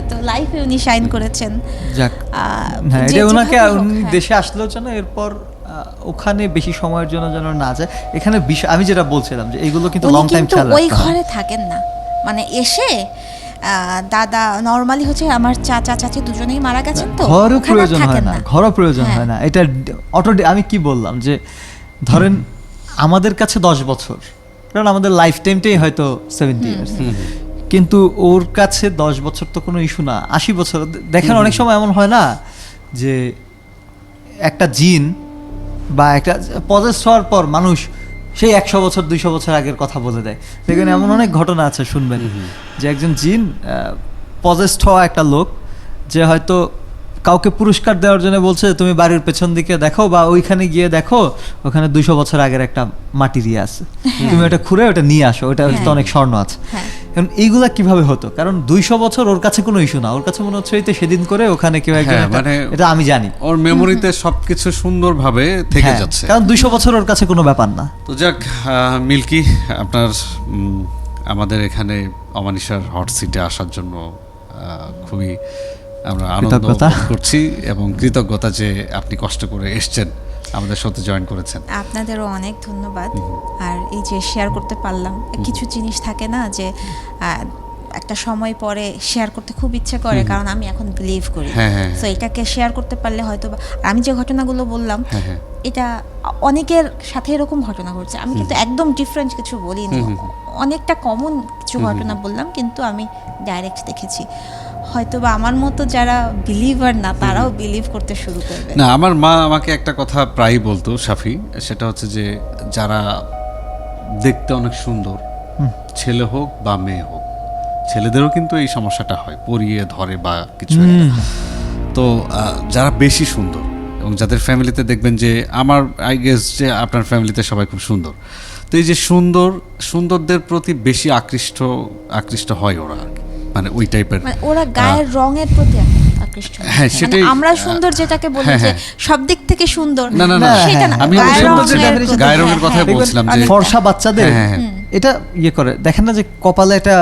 তো লাইফে উনি শাইন করেছেন। যাক, হ্যাঁ, এটা ওনাকে দেশে আসলেও যেন এরপর ওখানে বেশি সময়ের জন্য যেন না যায়। এখানে আমি যেটা বলছিলাম যে এইগুলো কিন্তু লং টাইম খেয়াল রাখতে হয়। ওই ঘরে থাকেন না, মানে এসে দাদা নরমালি হচ্ছে আমার চাচা চাচি দুজনেই মারা গেছেন, তো ঘরও ওখানে প্রয়োজন হয় থাকেন না, ঘরও প্রয়োজন হয় না। এটা আমি কি বললাম যে ধরেন আমাদের কাছে 10 বছর, কারণ আমাদের লাইফ টাইমটাই হয়তো 70 ইয়ার্স, কিন্তু ওর কাছে 10 বছর তো কোনো ইস্যু না। 80 বছর দেখেন, অনেক সময় এমন হয় না যে একটা জিন বা একটা পজেস হওয়ার পর মানুষ সেই 100 বছর 200 বছর আগের কথা বলে দেয়। সেখানে এমন অনেক ঘটনা আছে, শুনবেন যে একজন জিন পজেসড হওয়া একটা লোক, যে হয়তো কাউকে পুরস্কার দেওয়ার জন্য বলছে তুমি বাড়ির পেছন দিকে দেখো বা ওইখানে গিয়ে দেখো, ওখানে 200 বছর আগের একটা মাটি দিয়ে আছে, তুমি ওটা খুঁড়ে ওটা নিয়ে আসো, ওটা তো অনেক স্বর্ণ আছে। এখন এইগুলা কিভাবে হতো? কারণ 200 বছর ওর কাছে কোনো ইস্যু না, ওর কাছে মনে হচ্ছে এই তো সেদিন করে ওখানে কেউ একজন মানে এটা আমি জানি, ওর মেমোরিতে সবকিছু সুন্দরভাবে থেকে যাচ্ছে, কারণ 200 বছর ওর কাছে কোনো ব্যাপার না। তো যাক, মিল্কি, আপনার আমাদের এখানে অমানিশার হট সিটে আসার জন্য খুবই আমরা আনন্দ বোধ করছি এবং কৃতজ্ঞতা যে আপনি কষ্ট করে এসেছেন, আমাদের সাথে জয়েন করেছেন। আপনাদেরও অনেক ধন্যবাদ। আর এই যে শেয়ার করতে পারলাম, কিছু জিনিস থাকে না যে একটা সময় পরে শেয়ার করতে খুব ইচ্ছে করে, কারণ আমি এখন বিলিভ করি, সো এটাকে শেয়ার করতে পারলে হয়তো আমি যে ঘটনাগুলো বললাম এটা অনেকের সাথে এরকম ঘটনা ঘটছে। আমি কিন্তু একদম ডিফারেন্ট কিছু বলিনি, অনেকটা কমন কিছু ঘটনা বললাম, কিন্তু আমি ডাইরেক্ট দেখেছি। হয়তো বা আমার মতো যারা বিলিভার না, তারাও বিলিভ করতে শুরু করবে। না, আমার মা আমাকে একটা কথা প্রায়ই বলতো শাফি, সেটা হচ্ছে যে যারা দেখতে অনেক সুন্দর, ছেলে হোক বা মেয়ে হোক, ছেলেদেরও কিন্তু এই সমস্যাটা হয়, পরিয়ে ধরে বা কিছু একটা। তো যারা বেশি সুন্দর এবং যাদের ফ্যামিলিতে দেখবেন যে আমার আই গেস যে আপনার ফ্যামিলিতে সবাই খুব সুন্দর, তো এই যে সুন্দরদের প্রতি বেশি আকৃষ্ট হয় ওরা, মানে ওই টাইপের, ওরা গায়ের রঙের প্রতি আকৃষ্ট। হ্যাঁ, সেটাই আমরা সুন্দর যেটাকে বলি যে সব দিক থেকে সুন্দর, না না না, সেটা না, আমি গায়ের রঙের কথা বলছিলাম যে ফর্সা বাচ্চাদের এটা ইয়ে করে, দেখেন না যে কপালে একটা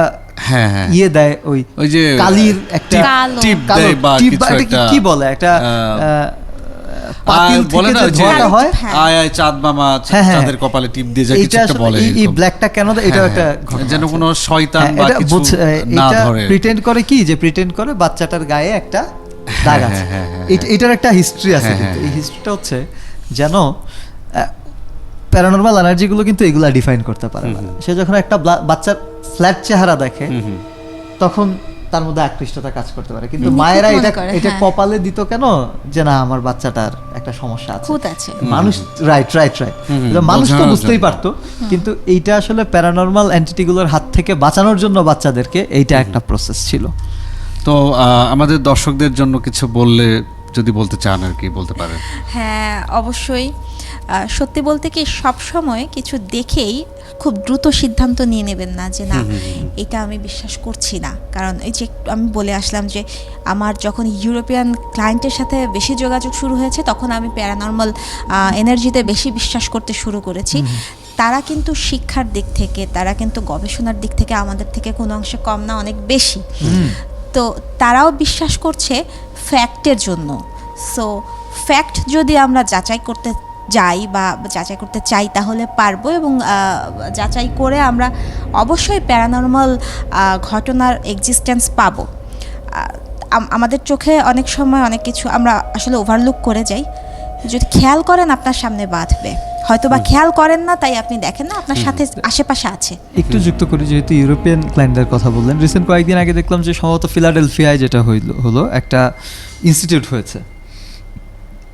ইয়ে দেয়, ওই যে কালির একটা টিপ দেয় বা কিছু একটা, কি বলে একটা পাতিল বলে না, ধোয়াটা হয় আয় আয় চাঁদ মামা, চাঁদের কপালে টিপ দিয়ে যা কিছু একটা বলে, এই ব্ল্যাকটা কেন দেয়, এটা একটা যেন কোনো শয়তান বা কিছু না ধরে, প্রিটেন্ড করে কি যে প্রিটেন্ড করে বাচ্চাটার গায়ে একটা দাগ আছে। এটার একটা হিস্ট্রি আছে, কিন্তু এই হিস্ট্রিটা হচ্ছে যেন প্যারানরমাল এনার্জিগুলো কিন্তু এগুলা ডিফাইন করতে পারে না। সে যখন একটা বাচ্চার ফ্ল্যাট চেহারা দেখে তখন তার মধ্যে আকৃষ্টতা কাজ করতে পারে, কিন্তু মায়েরা এটা কপালে দিত কেন, যে না আমার বাচ্চাটার একটা সমস্যা আছে, মানুষ রাইট মানুষ তো বুঝতেই পারতো, কিন্তু এইটা আসলে প্যারানরমাল এন্টিটিগুলোর হাত থেকে বাঁচানোর জন্য বাচ্চাদেরকে এইটা একটা প্রসেস ছিল। তো আমাদের দর্শকদের জন্য কিছু বললে, যদি বলতে চান আর কি বলতে পারেন। হ্যাঁ, অবশ্যই। সত্যি বলতে কি, সব সময় কিছু দেখেই খুব দ্রুত সিদ্ধান্ত নিয়ে নেবেন না যে না এটা আমি বিশ্বাস করছি না। কারণ এই যে আমি বলে আসলাম যে আমার যখন ইউরোপিয়ান ক্লায়েন্টের সাথে বেশি যোগাযোগ শুরু হয়েছে, তখন আমি প্যারানরমাল এনার্জিতে বেশি বিশ্বাস করতে শুরু করেছি। তারা কিন্তু শিক্ষার দিক থেকে, তারা কিন্তু গবেষণার দিক থেকে আমাদের থেকে কোনো অংশে কম না, অনেক বেশি। তো তারাও বিশ্বাস করছে ফ্যাক্টের জন্য। সো ফ্যাক্ট যদি আমরা যাচাই করতে যাই বা যাচাই করতে চাই তাহলে পারবো, এবং যাচাই করে আমরা অবশ্যই প্যারানর্মাল ঘটনার এক্সিস্টেন্স পাবো। আমাদের চোখে অনেক সময় অনেক কিছু আমরা আসলে ওভারলুক করে যাই, যদি খেয়াল করেন আপনার সামনে বাঁধবে, হয়তো বা খেয়াল করেন না তাই আপনি দেখেন না, আপনার সাথে আশেপাশে আছে। একটু যুক্ত করি, যেহেতু ইউরোপিয়ান ক্লায়েন্টদের কথা বললেন, রিসেন্ট কয়েকদিন আগে দেখলাম যে সম্ভবত ফিলাডেলফিয়ায় যেটা হলো একটা ইনস্টিটিউট হয়েছে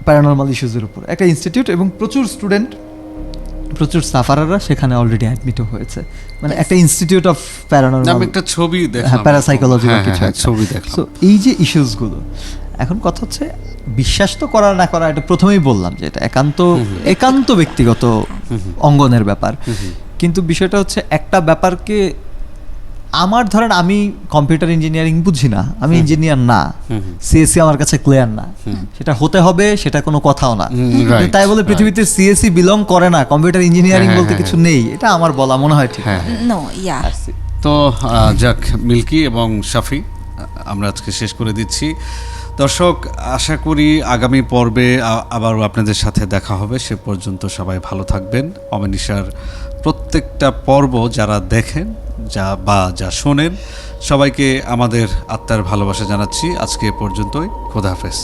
প্যারানর্মাল ইস্যুজের উপর, একটা ইনস্টিটিউট, এবং প্রচুর স্টুডেন্ট, প্রচুর সাফারাররা সেখানে অলরেডি অ্যাডমিটও হয়েছে, মানে একটা ইনস্টিটিউট অফ প্যারানর্মাল, আমি একটা ছবি দেখলাম, প্যারাসাইকোলজি বা কিছু একটা। ছবি দেখলাম। সো এই যে ইস্যুসগুলো, এখন কথা হচ্ছে বিশ্বাস তো করা না করা, এটা প্রথমেই বললাম যে এটা একান্ত ব্যক্তিগত অঙ্গনের ব্যাপার, কিন্তু বিষয়টা হচ্ছে একটা ব্যাপারকে আমার ধরেন আমি কম্পিউটার ইঞ্জিনিয়ারিং বুঝি না, আমি ইঞ্জিনিয়ার না, সিএসসি আমার কাছে ক্লিয়ার না, সেটা হতে হবে, সেটা কোনো কথাও না, right, তাই বলে পৃথিবীতে সিএসসি বিলং করে না, কম্পিউটার ইঞ্জিনিয়ারিং বলতে কিছু নেই, এটা আমার বলা মনে হয় ঠিক। নো, ইয়া। তো যাক, মিল্কি এবং শাফি, আমরা আজকে শেষ করে দিচ্ছি। দর্শক, আশা করি আগামী পর্বে আবারও আপনাদের সাথে দেখা হবে। সে পর্যন্ত সবাই ভালো থাকবেন। অমানিসার প্রত্যেকটা পর্ব যারা দেখেন যা শোনেন, সবাইকে আমাদের আত্মার ভালোবাসা জানাচ্ছি। আজকে এ পর্যন্তই। খোদা হাফেজ।